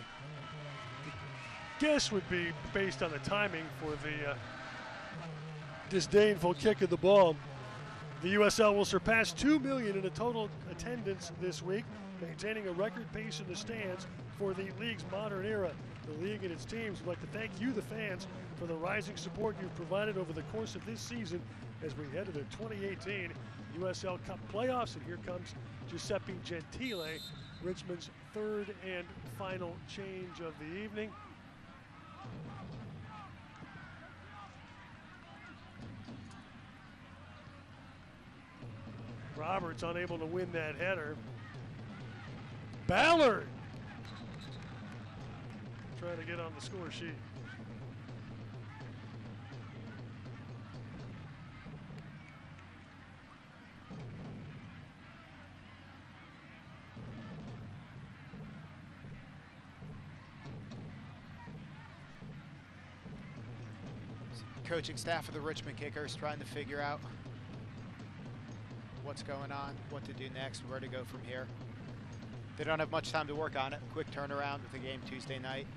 Speaker 2: Guess would be based on the timing for the disdainful kick of the ball. The USL will surpass 2 million in a total attendance this week, maintaining a record pace in the stands for the league's modern era. The league and its teams would like to thank you, the fans, for the rising support you've provided over the course of this season as we head to the 2018 USL Cup playoffs. And here comes Giuseppe Gentile, Richmond's third and final change of the evening. Roberts unable to win that header. Ballard trying to get on the score sheet.
Speaker 3: Coaching staff of the Richmond Kickers trying to figure out what's going on, what to do next, where to go from here. They don't have much time to work on it. Quick turnaround with the game Tuesday night.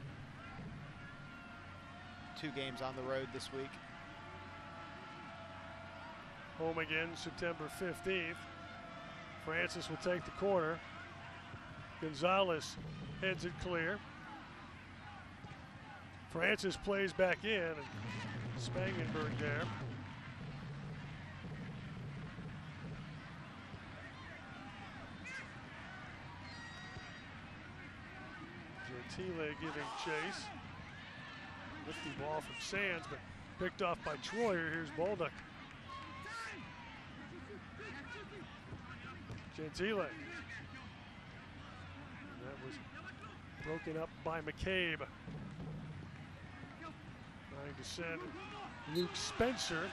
Speaker 3: 2 games on the road this week.
Speaker 2: Home again September 15th. Francis will take the corner. Gonzalez heads it clear. Francis plays back in, and Spangenberg there. Gentile giving chase. Lifting ball from Sands, but picked off by Troyer. Here's Baldock. Gentile. That was broken up by McCabe. Trying to send Luke Spencer,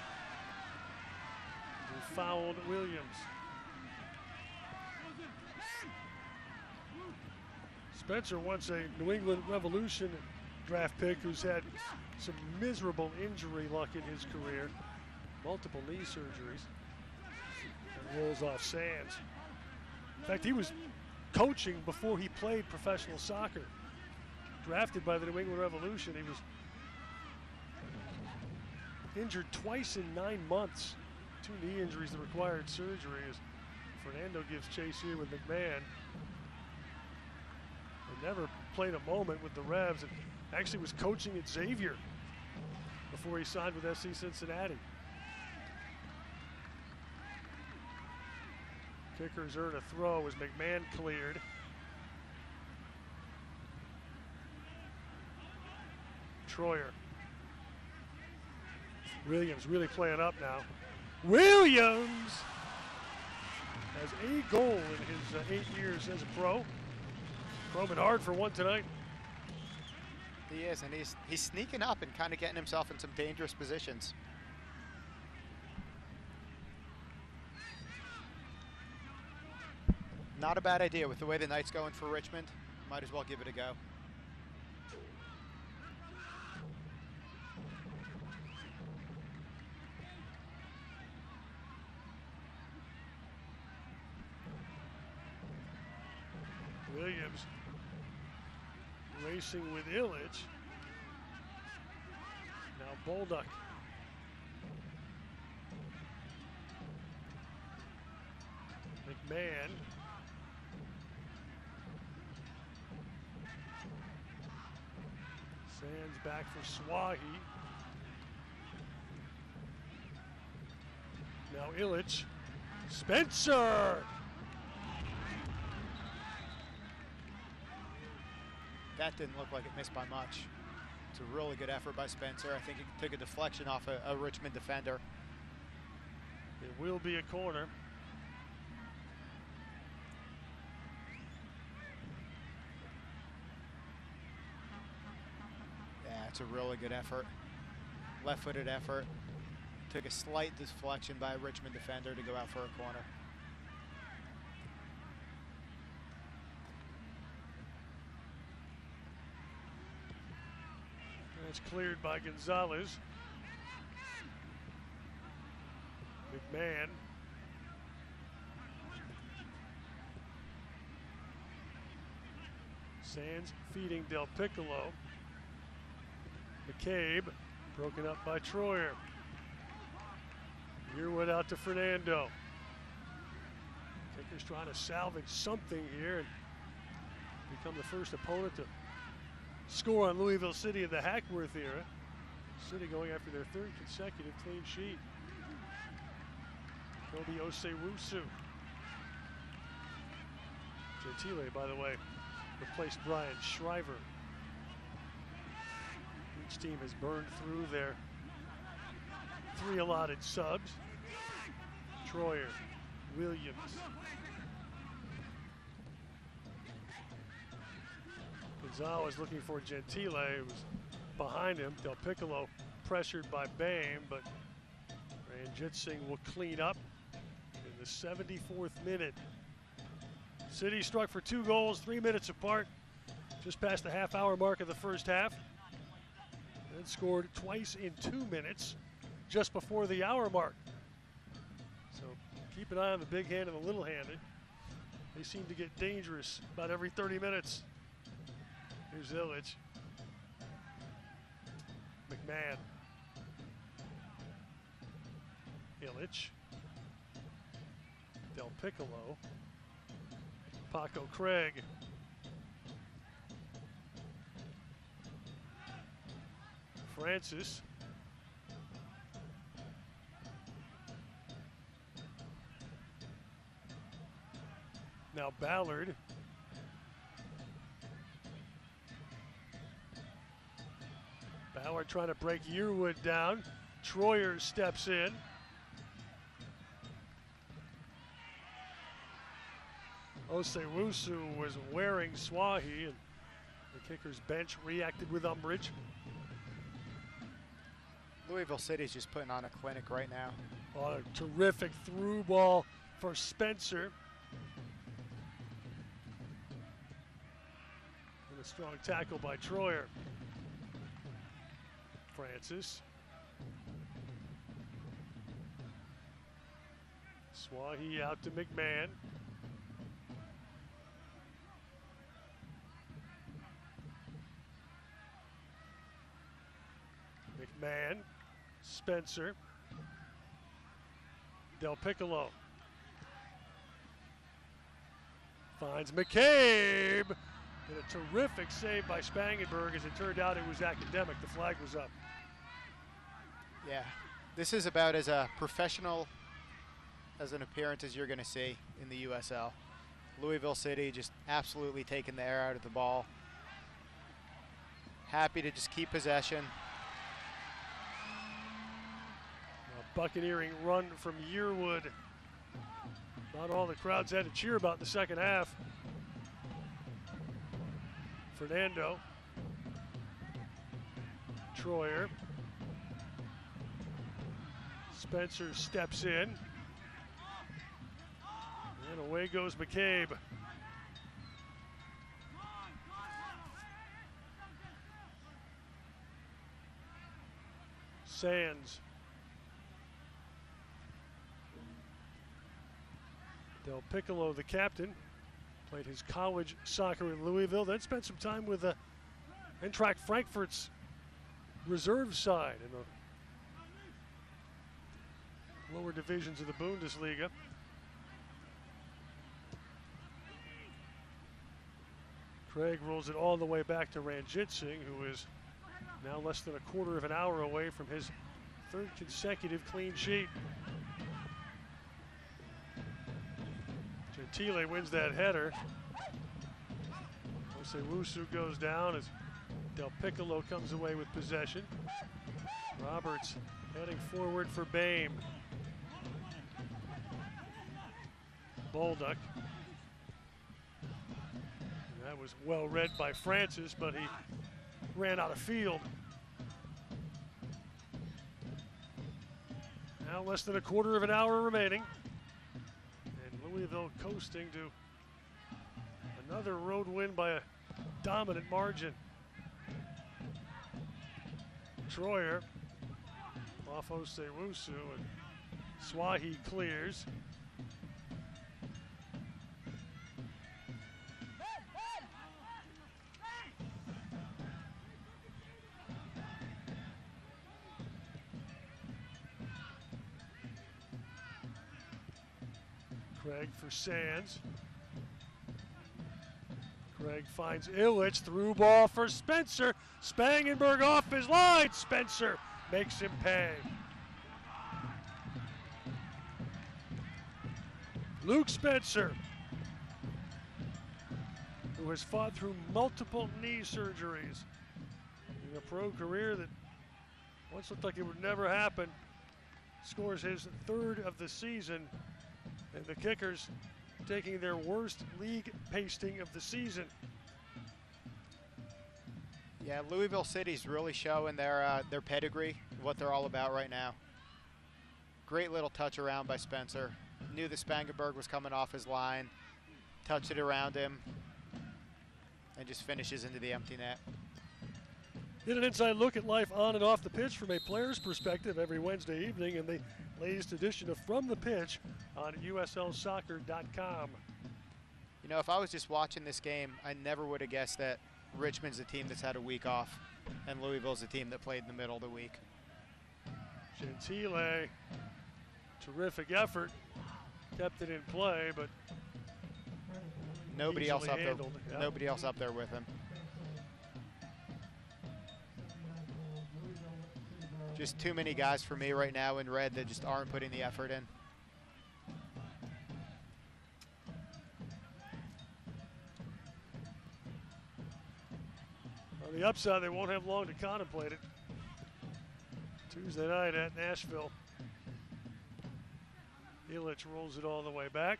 Speaker 2: who fouled Williams. Spencer, once a New England Revolution draft pick who's had some miserable injury luck in his career, multiple knee surgeries, and rolls off Sands. In fact, he was coaching before he played professional soccer. Drafted by the New England Revolution, he was injured twice in 9 months. 2 knee injuries that required surgery as Fernando gives chase here with McMahon. And never played a moment with the Revs, and actually was coaching at Xavier before he signed with FC Cincinnati. Kickers earn a throw as McMahon cleared. Troyer. Williams really playing up now. Williams has a goal in his 8 years as a pro. Probing hard for one tonight.
Speaker 3: He is, and he's sneaking up and kind of getting himself in some dangerous positions. Not a bad idea with the way the night's going for Richmond. Might as well give it a go.
Speaker 2: Williams racing with Illich. Now Baldock. McMahon. Sands back for Swahi. Now Illich. Spencer!
Speaker 3: That didn't look like it missed by much. It's a really good effort by Spencer. I think he took a deflection off a Richmond defender.
Speaker 2: It will be a corner.
Speaker 3: Yeah, it's a really good effort. Left-footed effort. Took a slight deflection by a Richmond defender to go out for a corner.
Speaker 2: It's cleared by Gonzalez. McMahon. Sands feeding Del Piccolo. McCabe broken up by Troyer. Yearwood out to Fernando. Kickers trying to salvage something here and become the first opponent to score on Louisville City in the Hackworth era. City going after their third consecutive clean sheet. Kobe Osewusu. Gentile, by the way, replaced Brian Shriver. Each team has burned through their 3 allotted subs. Troyer, Williams. Gonzalez looking for Gentile, who was behind him. Del Piccolo pressured by Bame, but Ranjitsingh will clean up in the 74th minute. City struck for 2 goals, 3 minutes apart, just past the half-hour mark of the first half. And scored twice in 2 minutes, just before the hour mark. So keep an eye on the big hand and the little hand. They seem to get dangerous about every 30 minutes. Here's Illich. McMahon. Illich. Del Piccolo. Paco Craig. Francis. Now Ballard. Ballard trying to break Yearwood down. Troyer steps in. Osewusu was wearing Swahi, and the Kickers bench reacted with umbrage.
Speaker 3: Louisville City's just putting on a clinic right now.
Speaker 2: Oh, a terrific through ball for Spencer. And a strong tackle by Troyer. Francis. Swahi out to McMahon. McMahon. Spencer. Del Piccolo. Finds McCabe. And a terrific save by Spangenberg. As it turned out, it was academic. The flag was up.
Speaker 3: Yeah, this is about as professional as an appearance as you're going to see in the USL. Louisville City just absolutely taking the air out of the ball. Happy to just keep possession.
Speaker 2: A buccaneering run from Yearwood. Not all the crowds had to cheer about in the second half. Fernando. Troyer. Spencer steps in. And away goes McCabe. Sands. Del Piccolo, the captain, played his college soccer in Louisville, then spent some time with Eintracht Frankfurt's reserve side in the lower divisions of the Bundesliga. Craig rolls it all the way back to Ranjitsingh, who is now less than a quarter of an hour away from his third consecutive clean sheet. Gentile wins that header. Osewusu goes down as Del Piccolo comes away with possession. Roberts heading forward for Bame. Bolduc. That was well read by Francis, but he ran out of field. Now less than a quarter of an hour remaining. And Louisville coasting to another road win by a dominant margin. Troyer off Osewusu, and Swahi clears. Craig for Sands. Craig finds Illich, through ball for Spencer. Spangenberg off his line. Spencer makes him pay. Luke Spencer, who has fought through multiple knee surgeries in a pro career that once looked like it would never happen, scores his third of the season, and the Kickers taking their worst league pasting of the season.
Speaker 3: Yeah, Louisville City's really showing their pedigree, what they're all about right now. Great little touch around by Spencer. Knew that Spangenberg was coming off his line, touched it around him, and just finishes into the empty net.
Speaker 2: Get an inside look at life on and off the pitch from a player's perspective every Wednesday evening in the latest edition of From the Pitch on USLsoccer.com.
Speaker 3: You know, if I was just watching this game, I never would have guessed that Richmond's a team that's had a week off and Louisville's a team that played in the middle of the week.
Speaker 2: Gentile, terrific effort, kept it in play, but
Speaker 3: nobody else up there.
Speaker 2: Yeah.
Speaker 3: Nobody else up there with him. Just too many guys for me right now in red that just aren't putting the effort in.
Speaker 2: On the upside, they won't have long to contemplate it. Tuesday night at Nashville. Illich rolls it all the way back.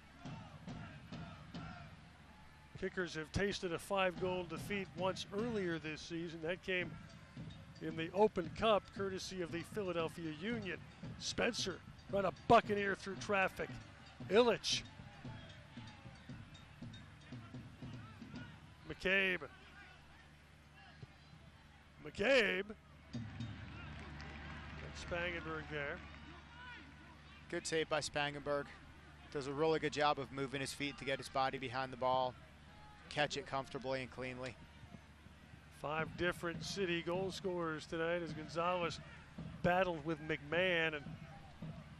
Speaker 2: Kickers have tasted a 5-goal defeat once earlier this season. That came in the Open Cup, courtesy of the Philadelphia Union. Spencer trying to buccaneer through traffic. Illich. McCabe. McCabe. And Spangenberg there.
Speaker 3: Good save by Spangenberg. Does a really good job of moving his feet to get his body behind the ball, catch it comfortably and cleanly.
Speaker 2: 5 different City goal scorers tonight as Gonzalez battled with McMahon and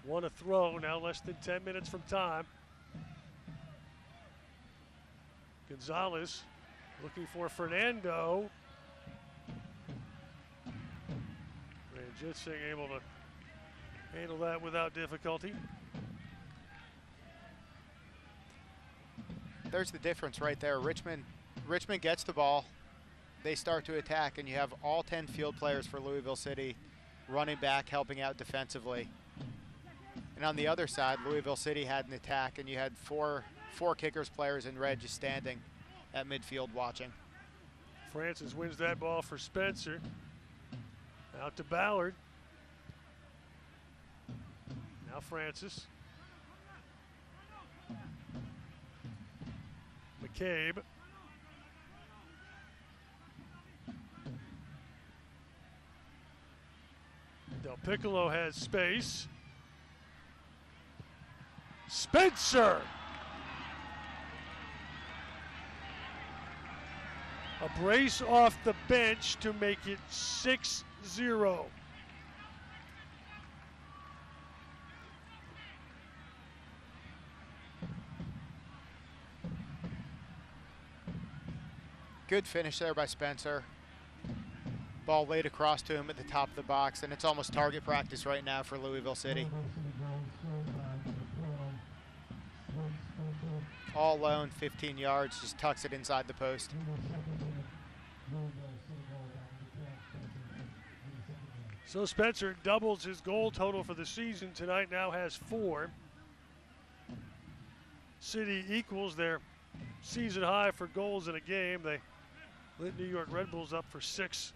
Speaker 2: won a throw, now less than 10 minutes from time. Gonzalez looking for Fernando. Ranjit Singh able to handle that without difficulty.
Speaker 3: There's the difference right there. Richmond gets the ball. They start to attack, and you have all 10 field players for Louisville City running back, helping out defensively. And on the other side, Louisville City had an attack, and you had four Kickers players in red just standing at midfield watching.
Speaker 2: Francis wins that ball for Spencer. Out to Ballard. Now Francis. McCabe. Del Piccolo has space. Spencer! A brace off the bench to make it 6-0.
Speaker 3: Good finish there by Spencer. Ball laid across to him at the top of the box, and it's almost target practice right now for Louisville City. All alone, 15 yards, just tucks it inside the post.
Speaker 2: So Spencer doubles his goal total for the season tonight, now has 4. City equals their season high for goals in a game. They lit New York Red Bulls up for 6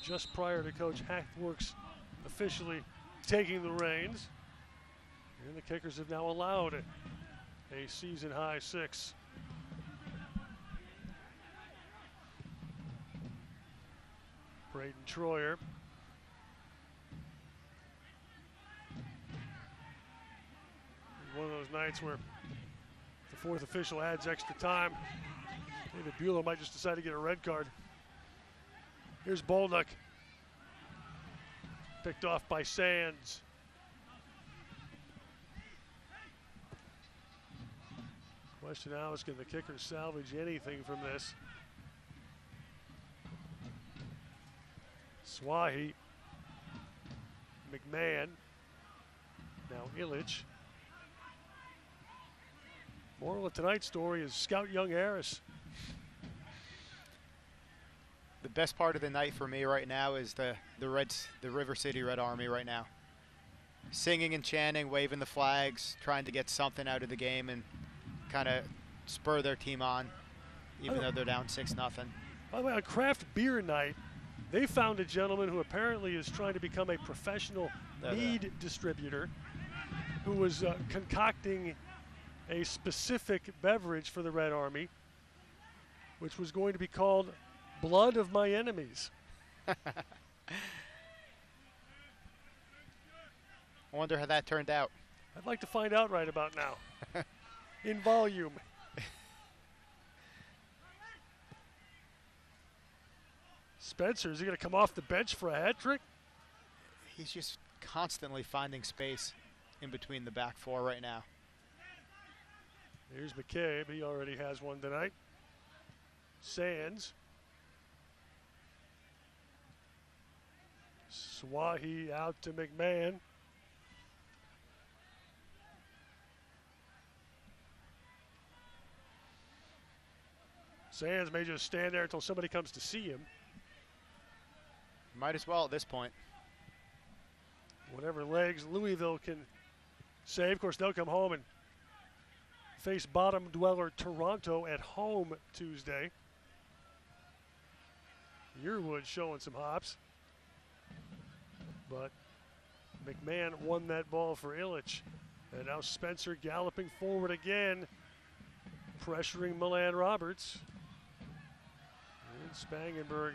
Speaker 2: just prior to Coach Hackworks officially taking the reins. And the Kickers have now allowed a season high 6. Braden Troyer. One of those nights where the 4th official adds extra time. David Bueller might just decide to get a red card. Here's Bolduc. Picked off by Sands. Question now is, can the Kickers salvage anything from this? Swahi. McMahon. Now Illich. Moral of tonight's story is scout young Harris.
Speaker 3: The best part of the night for me right now is the River City Red Army right now. Singing and chanting, waving the flags, trying to get something out of the game and kind of spur their team on, even though they're down 6-0.
Speaker 2: By the way, on craft beer night, they found a gentleman who apparently is trying to become a professional mead distributor who was concocting a specific beverage for the Red Army, which was going to be called Blood of My Enemies.
Speaker 3: I wonder how that turned out.
Speaker 2: I'd like to find out right about now. In volume. Spencer, is he going to come off the bench for a hat trick?
Speaker 3: He's just constantly finding space in between the back 4 right now.
Speaker 2: Here's McCabe. He already has one tonight. Sands. Swahi out to McMahon. Sands may just stand there until somebody comes to see him.
Speaker 3: Might as well at this point.
Speaker 2: Whatever legs Louisville can save. Of course, they'll come home and face bottom dweller Toronto at home Tuesday. Yearwood showing some hops. But McMahon won that ball for Illich. And now Spencer galloping forward again, pressuring Milan Roberts. And Spangenberg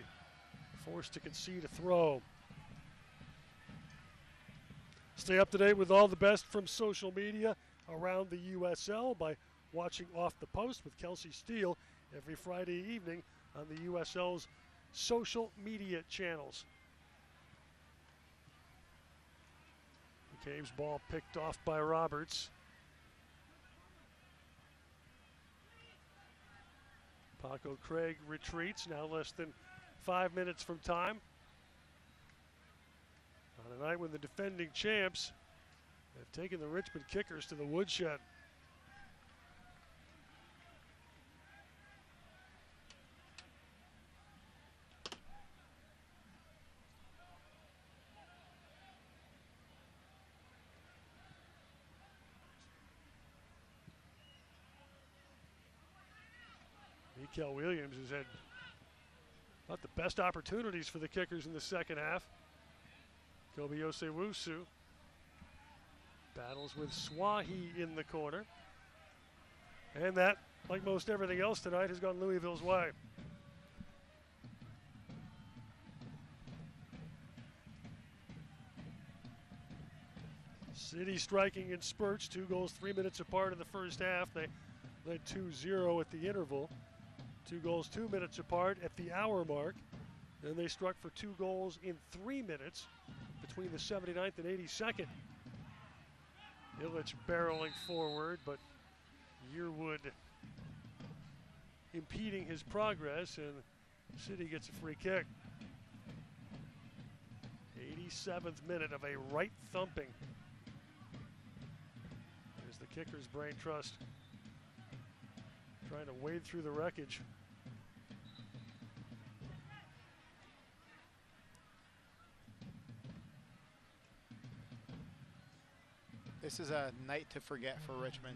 Speaker 2: forced to concede a throw. Stay up to date with all the best from social media around the USL by watching Off the Post with Kelsey Steele every Friday evening on the USL's social media channels. McCabe's ball picked off by Roberts. Paco Craig retreats, now less than 5 minutes from time. On a night when the defending champs have taken the Richmond Kickers to the woodshed. Mikel Williams has had about the best opportunities for the Kickers in the second half. Kobe Osewusu battles with Swahi in the corner. And that, like most everything else tonight, has gone Louisville's way. City striking in spurts, 2 goals 3 minutes apart in the first half. They led 2-0 at the interval. 2 goals 2 minutes apart at the hour mark. Then they struck for 2 goals in 3 minutes between the 79th and 82nd. Illich barreling forward, but Yearwood impeding his progress, and City gets a free kick. 87th minute of a right thumping as the Kickers' brain trust trying to wade through the wreckage.
Speaker 3: This is a night to forget for Richmond.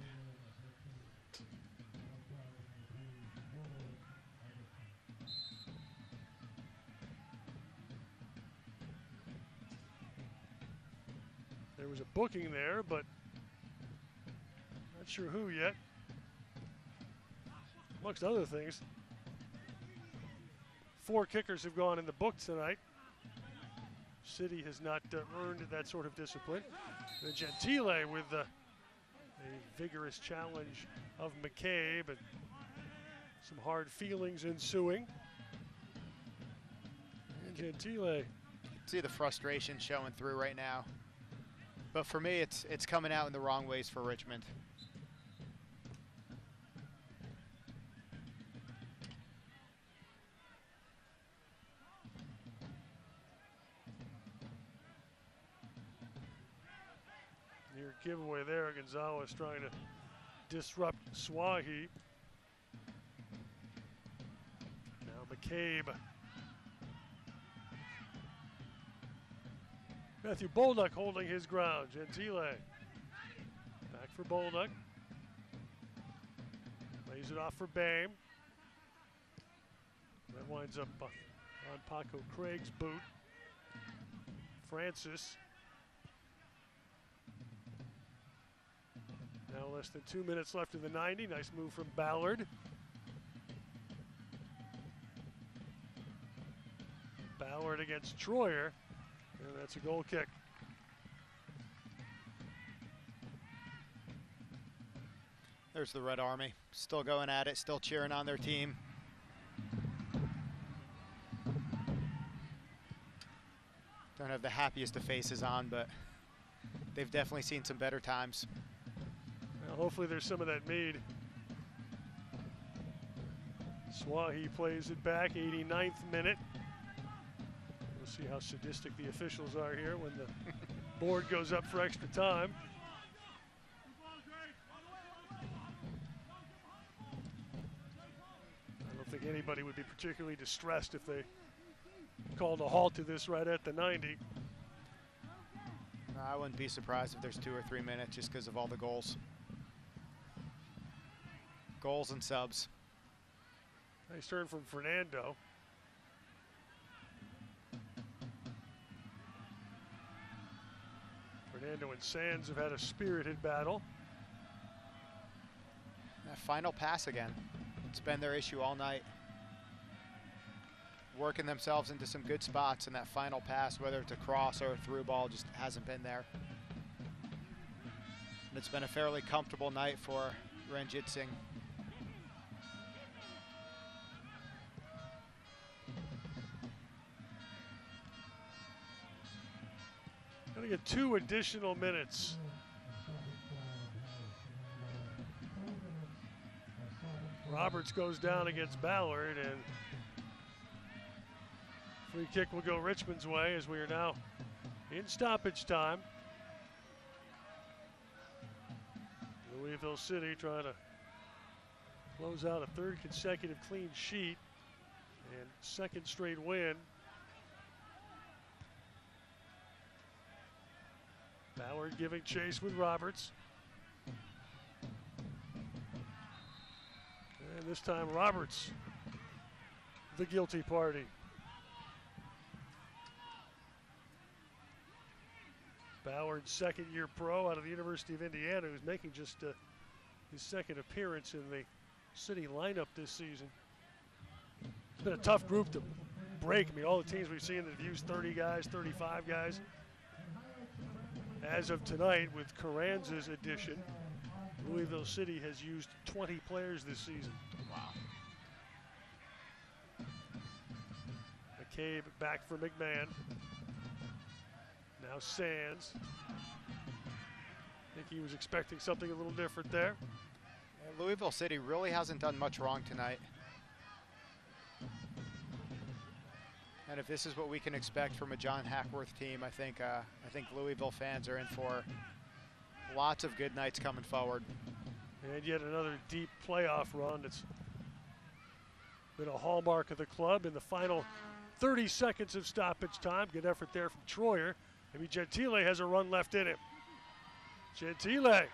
Speaker 2: There was a booking there, but not sure who yet. Amongst other things, 4 kickers have gone in the book tonight. City has not earned that sort of discipline. And Gentile with a vigorous challenge of McCabe and some hard feelings ensuing. And Gentile.
Speaker 3: See the frustration showing through right now. But for me, it's coming out in the wrong ways for Richmond.
Speaker 2: Near giveaway there, Gonzalez trying to disrupt Swahi. Now McCabe. Matthew Bolduck holding his ground. Gentile. Back for Bolduck. Lays it off for Bame. That winds up on Paco Craig's boot. Francis. Now less than 2 minutes left in the 90. Nice move from Ballard. Ballard against Troyer. And that's a goal kick.
Speaker 3: There's the Red Army, still going at it, still cheering on their team. Don't have the happiest of faces on, but they've definitely seen some better times.
Speaker 2: Well, hopefully there's some of that made. Swahi plays it back, 89th minute. We'll see how sadistic the officials are here when the board goes up for extra time. I don't think anybody would be particularly distressed if they called a halt to this right at the 90.
Speaker 3: I wouldn't be surprised if there's 2 or 3 minutes just because of all the goals. Goals and subs.
Speaker 2: Nice turn from Fernando. Fernando and Sands have had a spirited battle.
Speaker 3: That final pass again. It's been their issue all night. Working themselves into some good spots, and that final pass, whether it's a cross or a through ball, just hasn't been there. And it's been a fairly comfortable night for Ranjit Singh.
Speaker 2: Gonna get 2 additional minutes. Roberts goes down against Ballard, and free kick will go Richmond's way as we are now in stoppage time. Louisville City trying to close out a 3rd consecutive clean sheet and 2nd straight win. Ballard giving chase with Roberts. And this time Roberts, the guilty party. Ballard, 2nd-year pro out of the University of Indiana, who's making just his 2nd appearance in the City lineup this season. It's been a tough group to break. I mean, all the teams we've seen that have used 30 guys, 35 guys. As of tonight, with Carranza's addition, Louisville City has used 20 players this season.
Speaker 3: Wow.
Speaker 2: McCabe back for McMahon. Now Sands. I think he was expecting something a little different there.
Speaker 3: Yeah, Louisville City really hasn't done much wrong tonight. And if this is what we can expect from a John Hackworth team, I think Louisville fans are in for lots of good nights coming forward.
Speaker 2: And yet another deep playoff run. It's been a hallmark of the club in the final 30 seconds of stoppage time. Good effort there from Troyer. Maybe Gentile has a run left in him. Gentile.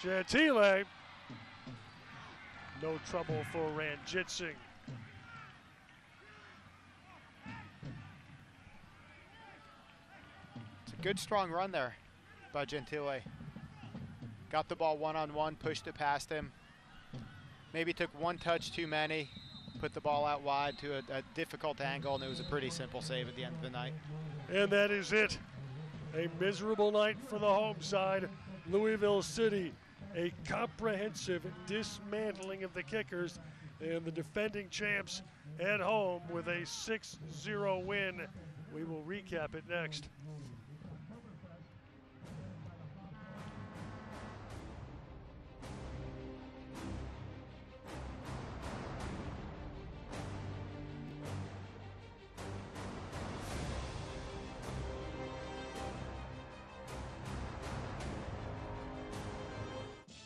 Speaker 2: Gentile. No trouble for Ranjitsingh.
Speaker 3: It's a good, strong run there by Gentile. Got the ball one-on-one, pushed it past him. Maybe took one touch too many, put the ball out wide to a difficult angle, and it was a pretty simple save at the end of the night.
Speaker 2: And that is it. A miserable night for the home side. Louisville City, a comprehensive dismantling of the Kickers, and the defending champs at home with a 6-0 win. We will recap it next.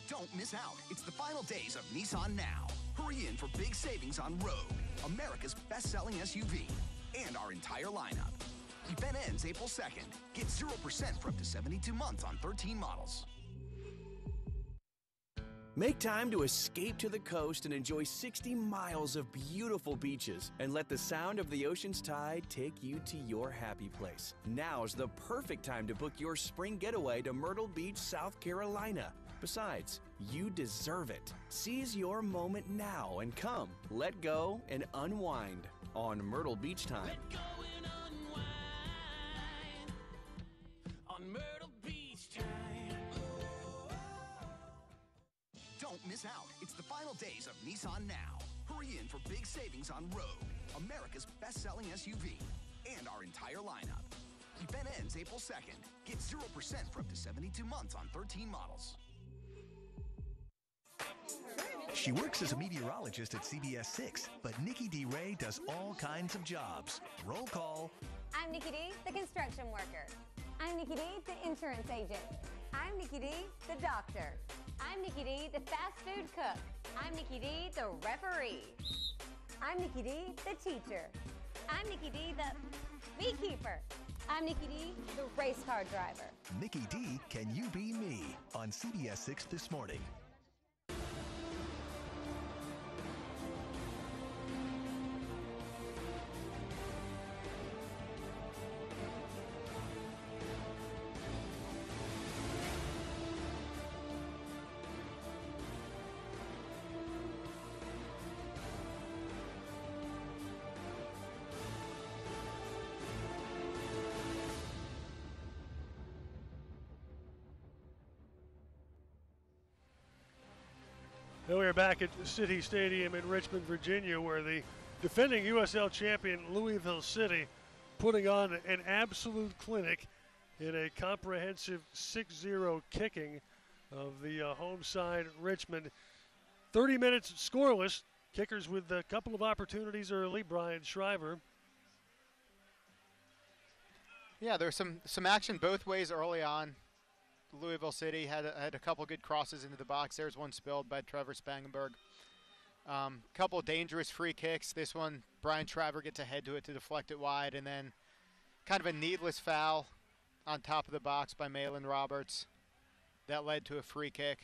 Speaker 14: Don't miss out. It's the final days of Nissan Now. Hurry in for big savings on Rogue, America's best-selling SUV, and our entire lineup. Event ends April 2nd. Get 0% for up to 72 months on 13 models.
Speaker 4: Make time to escape to the coast and enjoy 60 miles of beautiful beaches and let the sound of the ocean's tide take you to your happy place. Now's the perfect time to book your spring getaway to Myrtle Beach, South Carolina. Besides, you deserve it. Seize your moment now and come, let go, and unwind on Myrtle Beach Time.
Speaker 5: Let go and unwind on Myrtle Beach Time.
Speaker 14: Don't miss out. It's the final days of Nissan Now. Hurry in for big savings on Rogue, America's best-selling SUV, and our entire lineup. Event ends April 2nd. Get 0% for up to 72 months on 13 models.
Speaker 15: She works as a meteorologist at CBS 6, but Nikki D. Ray does all kinds of jobs. Roll call.
Speaker 7: I'm Nikki D, the construction worker. I'm Nikki D, the insurance agent. I'm Nikki D, the doctor. I'm Nikki D, the fast food cook. I'm Nikki D, the referee. I'm Nikki D, the teacher. I'm Nikki D, the beekeeper. I'm Nikki D, the race car driver.
Speaker 15: Nikki D, Can You Be Me? On CBS 6 this morning.
Speaker 2: And we are back at City Stadium in Richmond, Virginia, where the defending USL champion Louisville City putting on an absolute clinic in a comprehensive 6-0 kicking of the home side Richmond. 30 minutes scoreless. Kickers with a couple of opportunities early. Brian Shriver.
Speaker 3: Yeah, there was some action both ways early on. Louisville City had a couple good crosses into the box. There's one spilled by Trevor Spangenberg. Couple dangerous free kicks. This one, Brian Shriver gets ahead to it to deflect it wide, and then kind of a needless foul on top of the box by Malin Roberts. That led to a free kick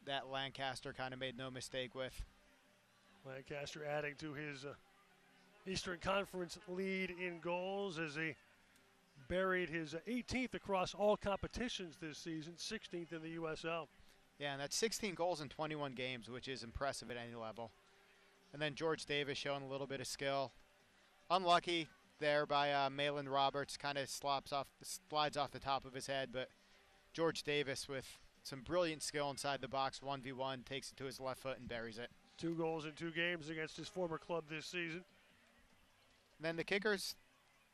Speaker 3: that Lancaster kind of made no mistake with.
Speaker 2: Lancaster adding to his Eastern Conference lead in goals as he buried his 18th across all competitions this season, 16th in the USL.
Speaker 3: Yeah, and that's 16 goals in 21 games, which is impressive at any level. And then George Davis showing a little bit of skill. Unlucky there by Malin Roberts, kind of slides off the top of his head, but George Davis with some brilliant skill inside the box, 1v1, takes it to his left foot and buries it.
Speaker 2: 2 goals in 2 games against his former club this season.
Speaker 3: And then the Kickers,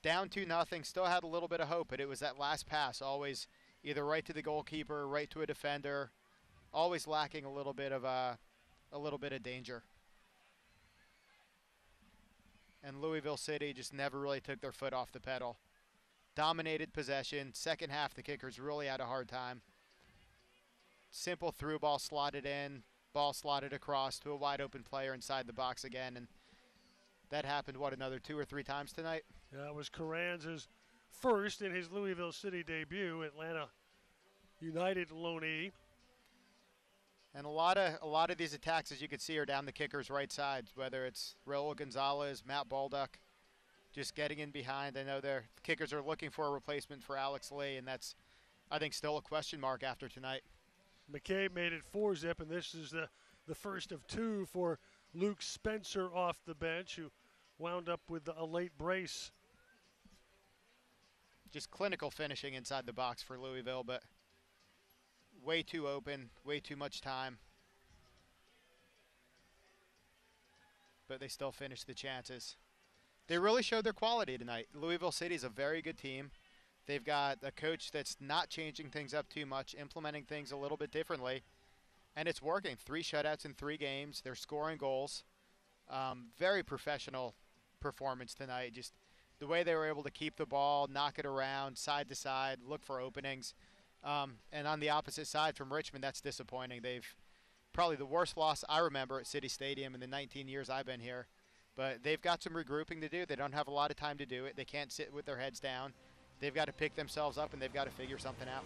Speaker 3: down 2-0, still had a little bit of hope, but it was that last pass, always either right to the goalkeeper, right to a defender, always lacking a little bit of danger. And Louisville City just never really took their foot off the pedal. Dominated possession. Second half, the Kickers really had a hard time. Simple through ball slotted in, ball slotted across to a wide open player inside the box again, and that happened, another 2 or 3 times tonight?
Speaker 2: That was Carranza's first in his Louisville City debut. Atlanta United loanee.
Speaker 3: And a lot of these attacks, as you can see, are down the kicker's right side, whether it's Raul Gonzalez, Matt Baldock, just getting in behind. I know their kickers are looking for a replacement for Alex Lee, and that's, I think, still a question mark after tonight.
Speaker 2: McCabe made it 4-zip, and this is the first of two for Luke Spencer off the bench, who wound up with a late brace.
Speaker 3: Just clinical finishing inside the box for Louisville, but way too open, way too much time. But they still finished the chances. They really showed their quality tonight. Louisville City is a very good team. They've got a coach that's not changing things up too much, implementing things a little bit differently, and it's working. 3 shutouts in 3 games. They're scoring goals. Very professional performance tonight. Just the way they were able to keep the ball, knock it around, side to side, look for openings. And on the opposite side from Richmond, that's disappointing. They've probably the worst loss I remember at City Stadium in the 19 years I've been here. But they've got some regrouping to do. They don't have a lot of time to do it. They can't sit with their heads down. They've got to pick themselves up, and they've got to figure something out.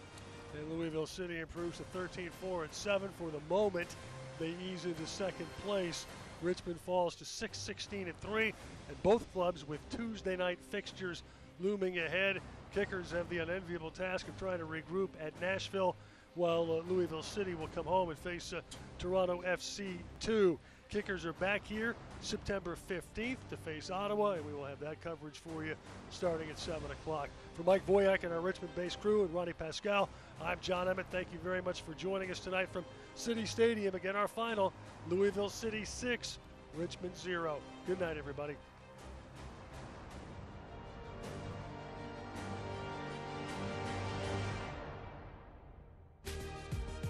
Speaker 2: And Louisville City improves to 13-4-7 for the moment. They ease into second place. Richmond falls to 6-16-3, and both clubs with Tuesday night fixtures looming ahead. Kickers have the unenviable task of trying to regroup at Nashville, while Louisville City will come home and face Toronto FC 2. Kickers are back here September 15th to face Ottawa, and we will have that coverage for you starting at 7 o'clock. For Mike Voyak and our Richmond-based crew and Ronnie Pascal, I'm John Emmett. Thank you very much for joining us tonight from City Stadium. Again, our final, Louisville City 6, Richmond 0. Good night, everybody.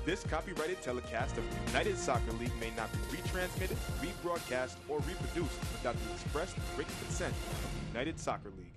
Speaker 16: This copyrighted telecast of the United Soccer League may not be retransmitted, rebroadcast, or reproduced without the express written consent of the United Soccer League.